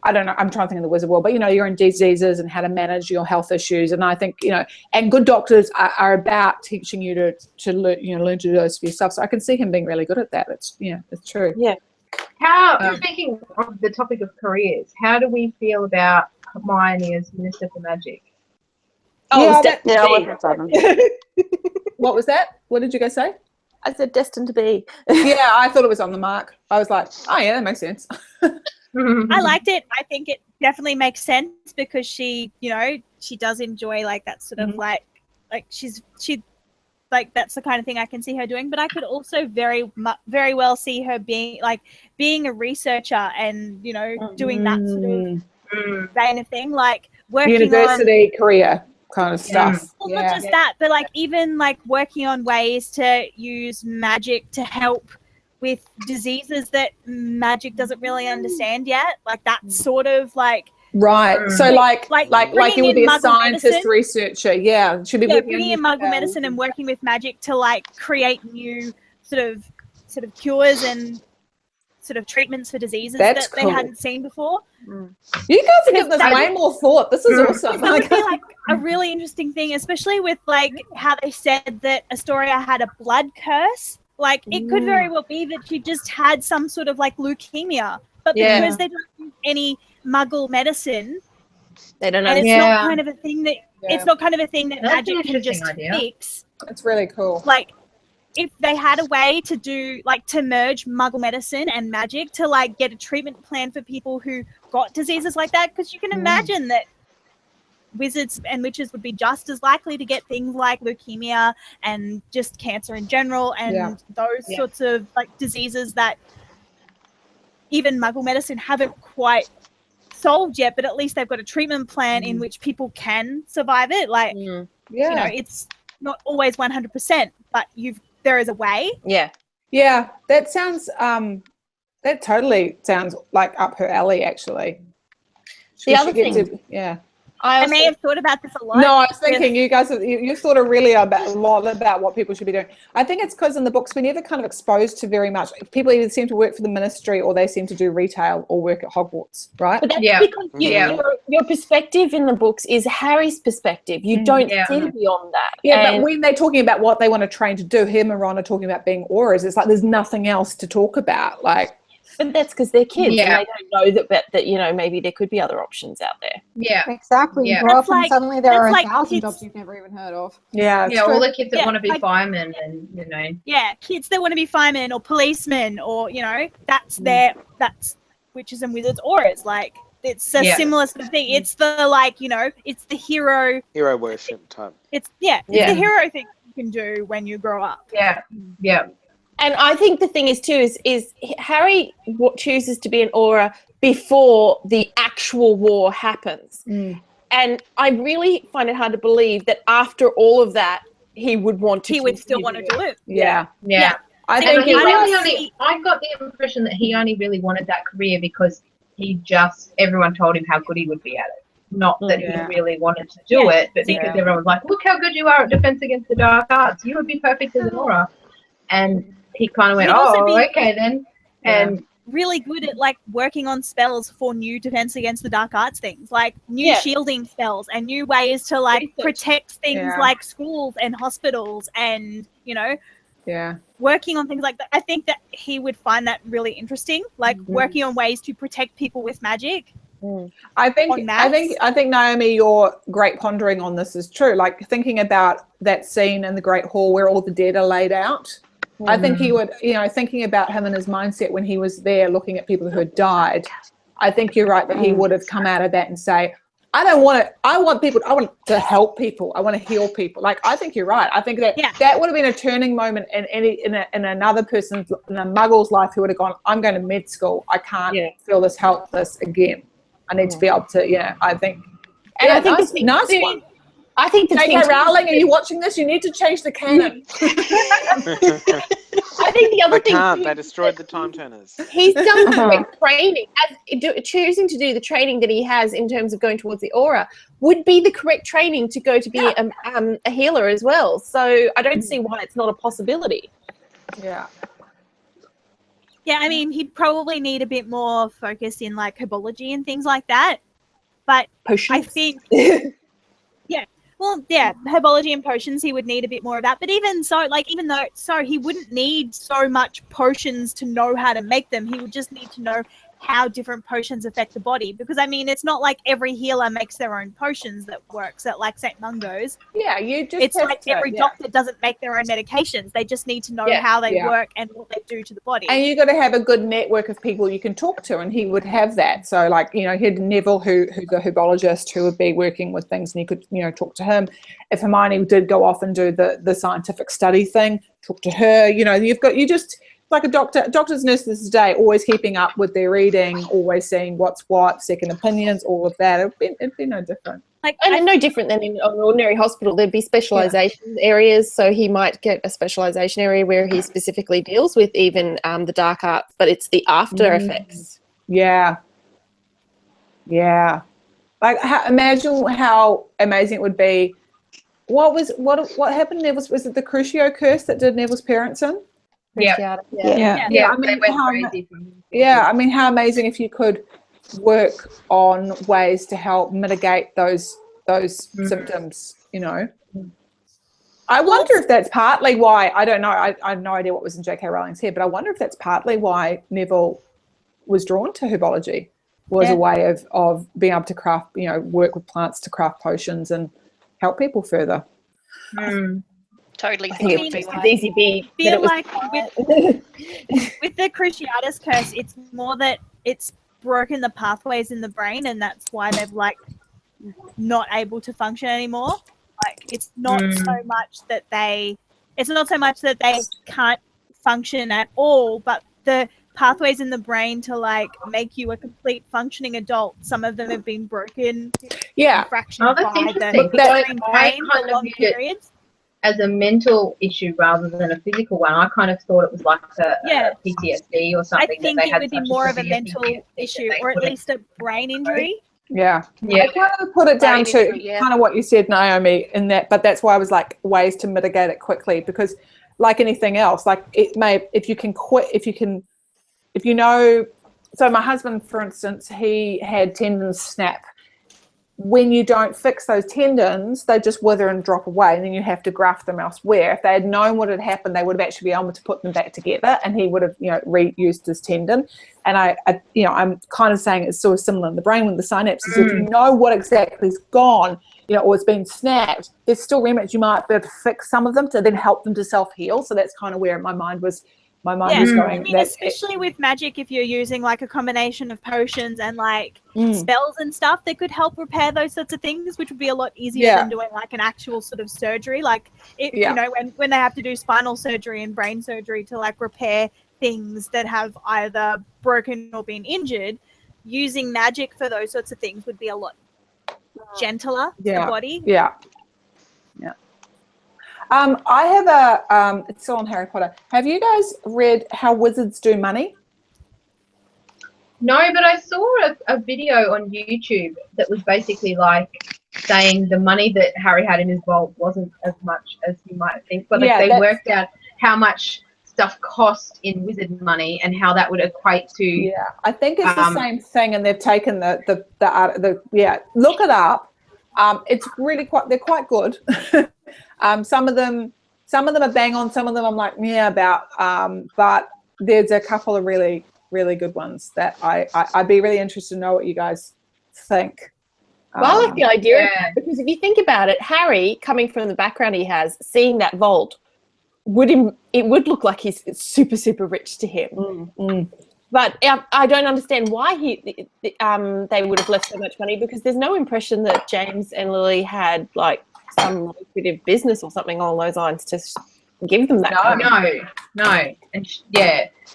I don't know, I'm trying to think of the wizard world, but, you know, your own diseases and how to manage your health issues. And I think, you know, and good doctors are about teaching you to learn, you know, learn to do those for yourself. So I can see him being really good at that. It's true. Yeah. Speaking of the topic of careers, how do we feel about Hermione as Minister for Magic? What was that? What did you guys say? I said destined to be. I thought it was on the mark. I was like, oh yeah, that makes sense. I liked it. I think it definitely makes sense because she, you know, she does enjoy like that sort of like she like that's the kind of thing I can see her doing. But I could also very well see her being a researcher and, you know, doing that sort of vein of thing, like working university career kind of stuff. Well, not just that, but like even like working on ways to use magic to help with diseases that magic doesn't really understand yet. Like that sort of like. Right. So like you would be a scientist, medicine, researcher. Yeah. Should be bringing in Muggle medicine and working with magic to like create new sort of cures and sort of treatments for diseases that they hadn't seen before. You guys are giving this way more thought. This is awesome. That would be like a really interesting thing, especially with like how they said that Astoria had a blood curse. Like it could very well be that she just had some sort of like leukemia, but because they don't use any Muggle medicine, they don't know. And it's not kind of a thing that it's not kind of a thing that magic can just fix. It's really cool. Like if they had a way to do like to merge Muggle medicine and magic to like get a treatment plan for people who got diseases like that, because you can imagine that wizards and witches would be just as likely to get things like leukemia and just cancer in general and those sorts of like diseases that even Muggle medicine haven't quite solved yet, but at least they've got a treatment plan in which people can survive it. Like, you know, it's not always 100%, but there is a way. Yeah, that sounds that totally sounds like up her alley actually. The other thing, I may have thought about this a lot. No, I was thinking you guys, you thought really a lot about what people should be doing. I think it's because in the books, we're never kind of exposed to very much. People either seem to work for the ministry or they seem to do retail or work at Hogwarts, right? But that's because your perspective in the books is Harry's perspective. You don't see beyond that. Yeah, but when they're talking about what they want to train to do, him and Ron are talking about being auras. It's like there's nothing else to talk about. Like, but that's because they're kids and they don't know that you know, maybe there could be other options out there. Yeah, exactly. You grow up and suddenly there are 1,000 jobs you've never even heard of. Yeah, all the kids that want to be firemen and, you know. Yeah, kids that want to be firemen or policemen or, you know, that's witches and wizards auras. Like, it's a similar sort of thing. It's the, like, you know, it's the hero worship type. It's the hero thing you can do when you grow up. Yeah. And I think the thing is too is Harry chooses to be an aura before the actual war happens. And I really find it hard to believe that after all of that he would want to. He would still want to do it. Yeah. I think I got the impression that he only really wanted that career because everyone told him how good he would be at it. Not that he really wanted to do it, but because everyone was like, look how good you are at Defense Against the Dark Arts. You would be perfect as an aura. And he kind of went, He'd also oh, be- okay then. And really good at like working on spells for new defense against the dark arts things, like new shielding spells and new ways to like protect things like schools and hospitals, and working on things like that. I think that he would find that really interesting, like working on ways to protect people with magic. I think Naomi, your great pondering on this is true. Like thinking about that scene in the Great Hall where all the dead are laid out. I think he would, thinking about him and his mindset when he was there looking at people who had died, I think you're right that he would have come out of that and say, I want to help people. I want to heal people. Like, I think you're right. I think that that would have been a turning moment in another person's, in a muggle's life who would have gone, I'm going to med school. I can't feel this helpless again. I need to be able to, I think. And I think nice one. I think the J.K. Rowling, are you watching this? You need to change the canon. I think the other thing they destroyed the time turners. He's done great training. Choosing to do the training that he has in terms of going towards the aura would be the correct training to go to be a healer as well. So I don't see why it's not a possibility. Yeah. Yeah, I mean, he'd probably need a bit more focus in like herbology and things like that. But potions. I think, herbology and potions, he would need a bit more of that. But even though he wouldn't need so much potions to know how to make them. He would just need to know how different potions affect the body. Because, I mean, it's not like every healer makes their own potions that works at, like, St. Mungo's. Yeah, it's like every doctor doesn't make their own medications. They just need to know how they work and what they do to the body. And you've got to have a good network of people you can talk to, and he would have that. So, like, he had Neville, who's a herbologist, who would be working with things, and he could, talk to him. If Hermione did go off and do the scientific study thing, talk to her. Like a doctor's nurses today, always keeping up with their reading, always seeing what's what, second opinions, all of that. It'd be no different. And no different than in an ordinary hospital. There'd be specialisation areas, so he might get a specialisation area where he specifically deals with even the dark arts, but it's the after effects. Yeah. Yeah. Like, imagine how amazing it would be. What happened? Was it the Crucio curse that did Neville's parents in? Yeah. I mean, how amazing if you could work on ways to help mitigate those symptoms. I wonder if that's partly why. I don't know. I have no idea what was in J.K. Rowling's head, but I wonder if that's partly why Neville was drawn to herbology. Was a way of being able to craft, work with plants to craft potions and help people further. Totally. I think it would just as easy be. Feel like with the Cruciatus curse, it's more that it's broken the pathways in the brain, and that's why they've not able to function anymore. Like, it's not so much that they can't function at all, but the pathways in the brain to make you a complete functioning adult, some of them have been broken. Fractured that's by interesting. the extreme I pain kind for of long viewed it periods. as a mental issue rather than a physical one. I kind of thought it was like a PTSD or something. I think it would be more of a mental issue, or at least a brain injury. I kind of put it down to kind of what you said, Naomi, in that, but that's why I was like, ways to mitigate it quickly, because like anything else, like it may, so my husband, for instance, he had tendons snap. When you don't fix those tendons, they just wither and drop away, and then you have to graft them elsewhere. If they had known what had happened, they would have actually been able to put them back together, and he would have, reused his tendon. And I'm kind of saying it's sort of similar in the brain with the synapses. If you know what exactly is gone, or it's been snapped, there's still remnants. You might be able to fix some of them to then help them to self-heal. So that's kind of where my mind was going. I mean, especially with magic, if you're using like a combination of potions and spells and stuff that could help repair those sorts of things, which would be a lot easier than doing like an actual sort of surgery. Like when they have to do spinal surgery and brain surgery to like repair things that have either broken or been injured, using magic for those sorts of things would be a lot gentler to the body. I have it's still on Harry Potter. Have you guys read How Wizards Do Money? No, but I saw a video on YouTube that was basically like saying the money that Harry had in his vault wasn't as much as you might think, but they worked out how much stuff cost in wizard money and how that would equate to. Yeah, I think it's the same thing, and they've taken the look it up. It's really they're quite good. Some of them are bang on, some of them I'm like about, but there's a couple of really good ones that I'd be really interested to know what you guys think. Well, I like the idea because if you think about it, Harry, coming from the background he has, seeing that vault it would look like he's super rich to him. But I don't understand why they would have left so much money, because there's no impression that James and Lily had like some lucrative business or something along those lines to give them that. No. And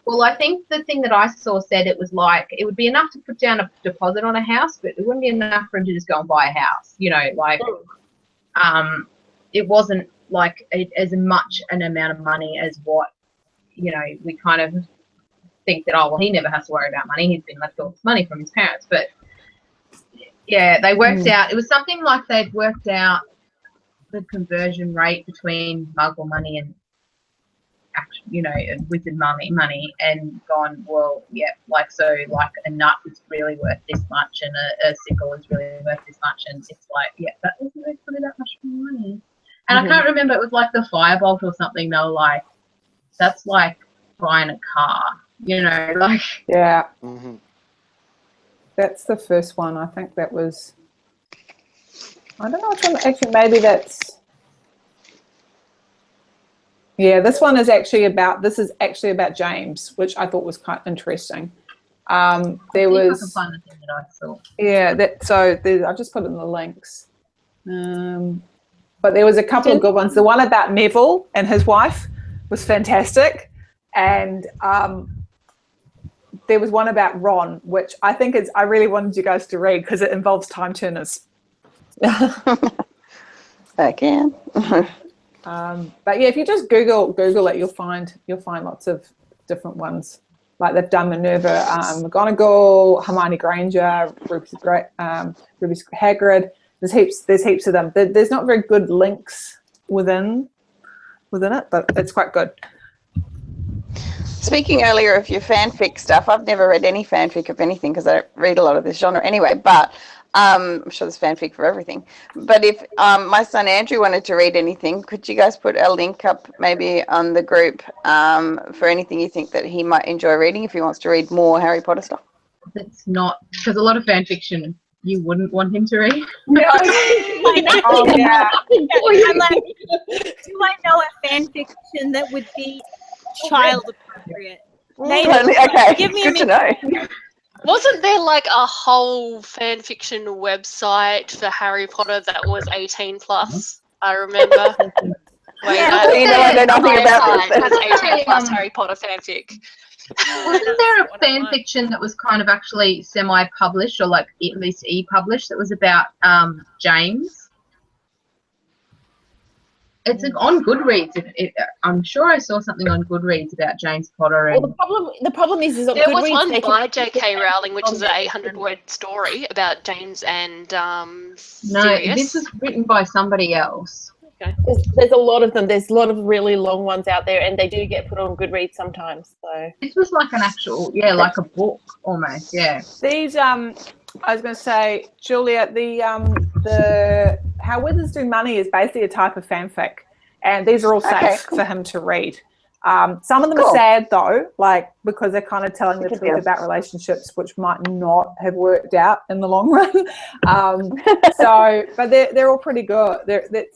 well, I think the thing that I saw said it was like it would be enough to put down a deposit on a house, but it wouldn't be enough for him to just go and buy a house. It wasn't like as much an amount of money as what we kind of think that he never has to worry about money. He's been left all this money from his parents, but they worked out. It was something like they'd worked out the conversion rate between muggle money and wizard money, and gone, well, like a nut is really worth this much, and a sickle is really worth this much, and it's like, that isn't actually that much money. And I can't remember, it was like the firebolt or something. They were like, that's like buying a car, like. Yeah. Mm-hmm. That's the first one. I think that was. I don't know which one. Actually, maybe that's. Yeah, this one is actually about. This is actually about James, which I thought was quite interesting. There was. I can find the thing that I saw. Yeah, I've just put it in the links. But there was a couple of good ones. The one about Neville and his wife was fantastic, and there was one about Ron, which I think I really wanted you guys to read because it involves time turners. I can. But yeah, if you just Google it, you'll find lots of different ones. Like they've done Minerva McGonagall, Hermione Granger, Ruby's Hagrid. There's heaps of them. There's not very good links within it, but it's quite good. Speaking earlier of your fanfic stuff, I've never read any fanfic of anything because I don't read a lot of this genre anyway, but I'm sure there's fanfic for everything. But if my son Andrew wanted to read anything, could you guys put a link up maybe on the group for anything you think that he might enjoy reading if he wants to read more Harry Potter stuff? It's not, because a lot of fanfiction you wouldn't want him to read. No. I'm like, do I know a fanfiction that would be child appropriate? Okay, give me good to know. Wasn't there like a whole fan fiction website for Harry Potter that was 18 plus? I remember. I know nothing about this. That's 18 plus Harry Potter fanfic. Wasn't there a fan fiction that was kind of actually semi-published, or like at least e-published, that was about James? It's on Goodreads. I'm sure I saw something on Goodreads about James Potter. And well, the problem is on there Goodreads, was one by J.K. Rowling, which is an 800-word story about James and Sirius. This was written by somebody else. Okay. There's a lot of them. There's a lot of really long ones out there, and they do get put on Goodreads sometimes. So this was like an actual, like a book almost. Yeah. These I was going to say, Julia, the How Wizards Do Money is basically a type of fanfic, and these are all safe for him to read. Some of them are sad though, like because they're kind of telling the truth about relationships which might not have worked out in the long run. But they're all pretty good. They're a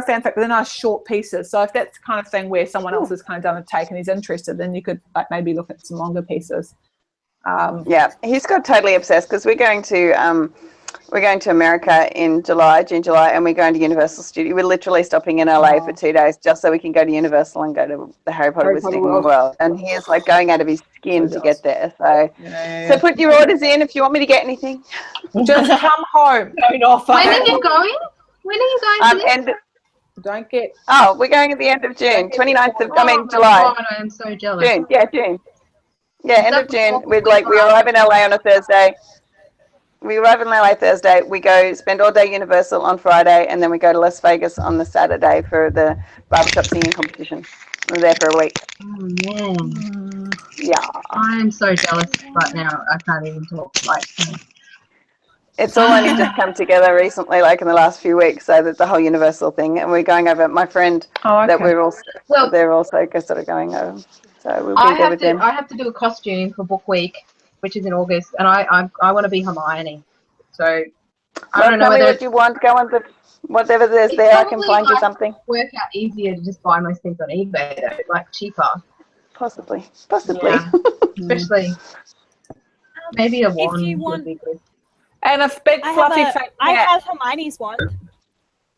fanfic, but they're nice short pieces. So if that's the kind of thing where someone else has kind of done a take and he's interested, then you could like maybe look at some longer pieces. He's got totally obsessed because we're going to America in June, July, and we're going to Universal Studios. We're literally stopping in LA for 2 days just so we can go to Universal and go to the Harry Potter Wizarding World. And he is like going out of his skin to get there. So put your orders in if you want me to get anything. Just come home. When are you going? When are you going? Don't get. Oh, we're going at the end of June, 29th of July. God, I am so jealous. June. Yeah, end of June. We arrive in LA on a Thursday. We arrive in LA Thursday. We go spend all day Universal on Friday, and then we go to Las Vegas on the Saturday for the barbershop singing competition. We were there for a week. Oh man, Yeah. I'm so jealous right now. I can't even talk. Like, It's all only just come together recently, like in the last few weeks, so that the whole Universal thing, and we're going over. My friend that we're also, they're also sort of going over, so we'll be there with them. I have to do a costume for Book Week, which is in August, and I want to be Hermione. So I don't know tell me whether what you want. Go on the whatever there's there. I can find you something. Work out easier to just buy most things on eBay, though, like cheaper. Possibly. Yeah. Especially maybe a wand would be good. And a big fluffy fat cat. I have Hermione's wand.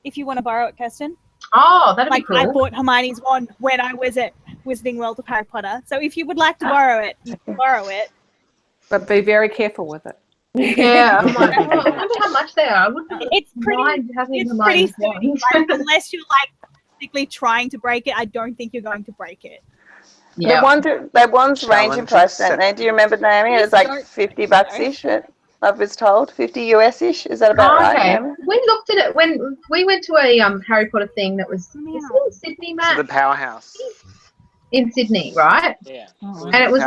If you want to borrow it, Kirsten. Oh, that'd be cool. I bought Hermione's wand when I was at Wizarding World of Harry Potter. So if you would like to borrow it, you can borrow it. But be very careful with it. Yeah, I'm like, I wonder how much they are. I wouldn't it's pretty sturdy, like, unless you're like particularly trying to break it, I don't think you're going to break it. Yeah. The ones range in price, don't they? Do you remember, Naomi? It's like $50-ish. I was told 50 US-ish. Is that about right? Naomi? We looked at it when we went to a Harry Potter thing that was in Sydney, Matt. The Powerhouse. In Sydney, right? Yeah. And it was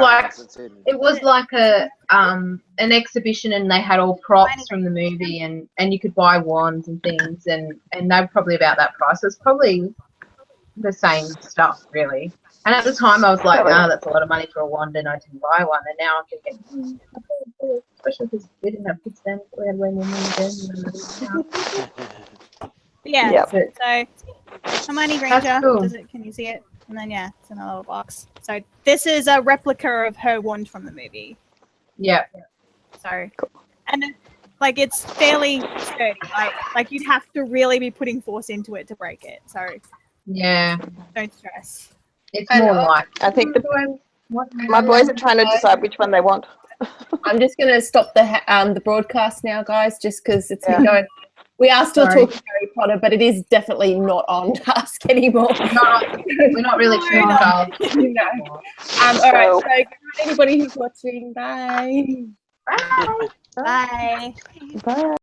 like a an exhibition, and they had all props from the movie, and you could buy wands and things, and they're probably about that price. So it's probably the same stuff, really. And at the time, I was like, "No, that's a lot of money for a wand," and I didn't buy one. And now I'm thinking, especially because we didn't have kids then, we had way more money then. Yeah. So Hermione Granger, cool. Can you see it? And then it's in a little box. So this is a replica of her wand from the movie. Yeah. So, and like it's fairly sturdy. Like you'd have to really be putting force into it to break it. So yeah, don't stress. It's more like I think my boys are trying to decide which one they want. I'm just going to stop the broadcast now, guys, just because it's been going. We are still talking Harry Potter, but it is definitely not on task anymore. We're not really tuned up. All right, so anybody who's watching, bye. Bye. Bye. Bye.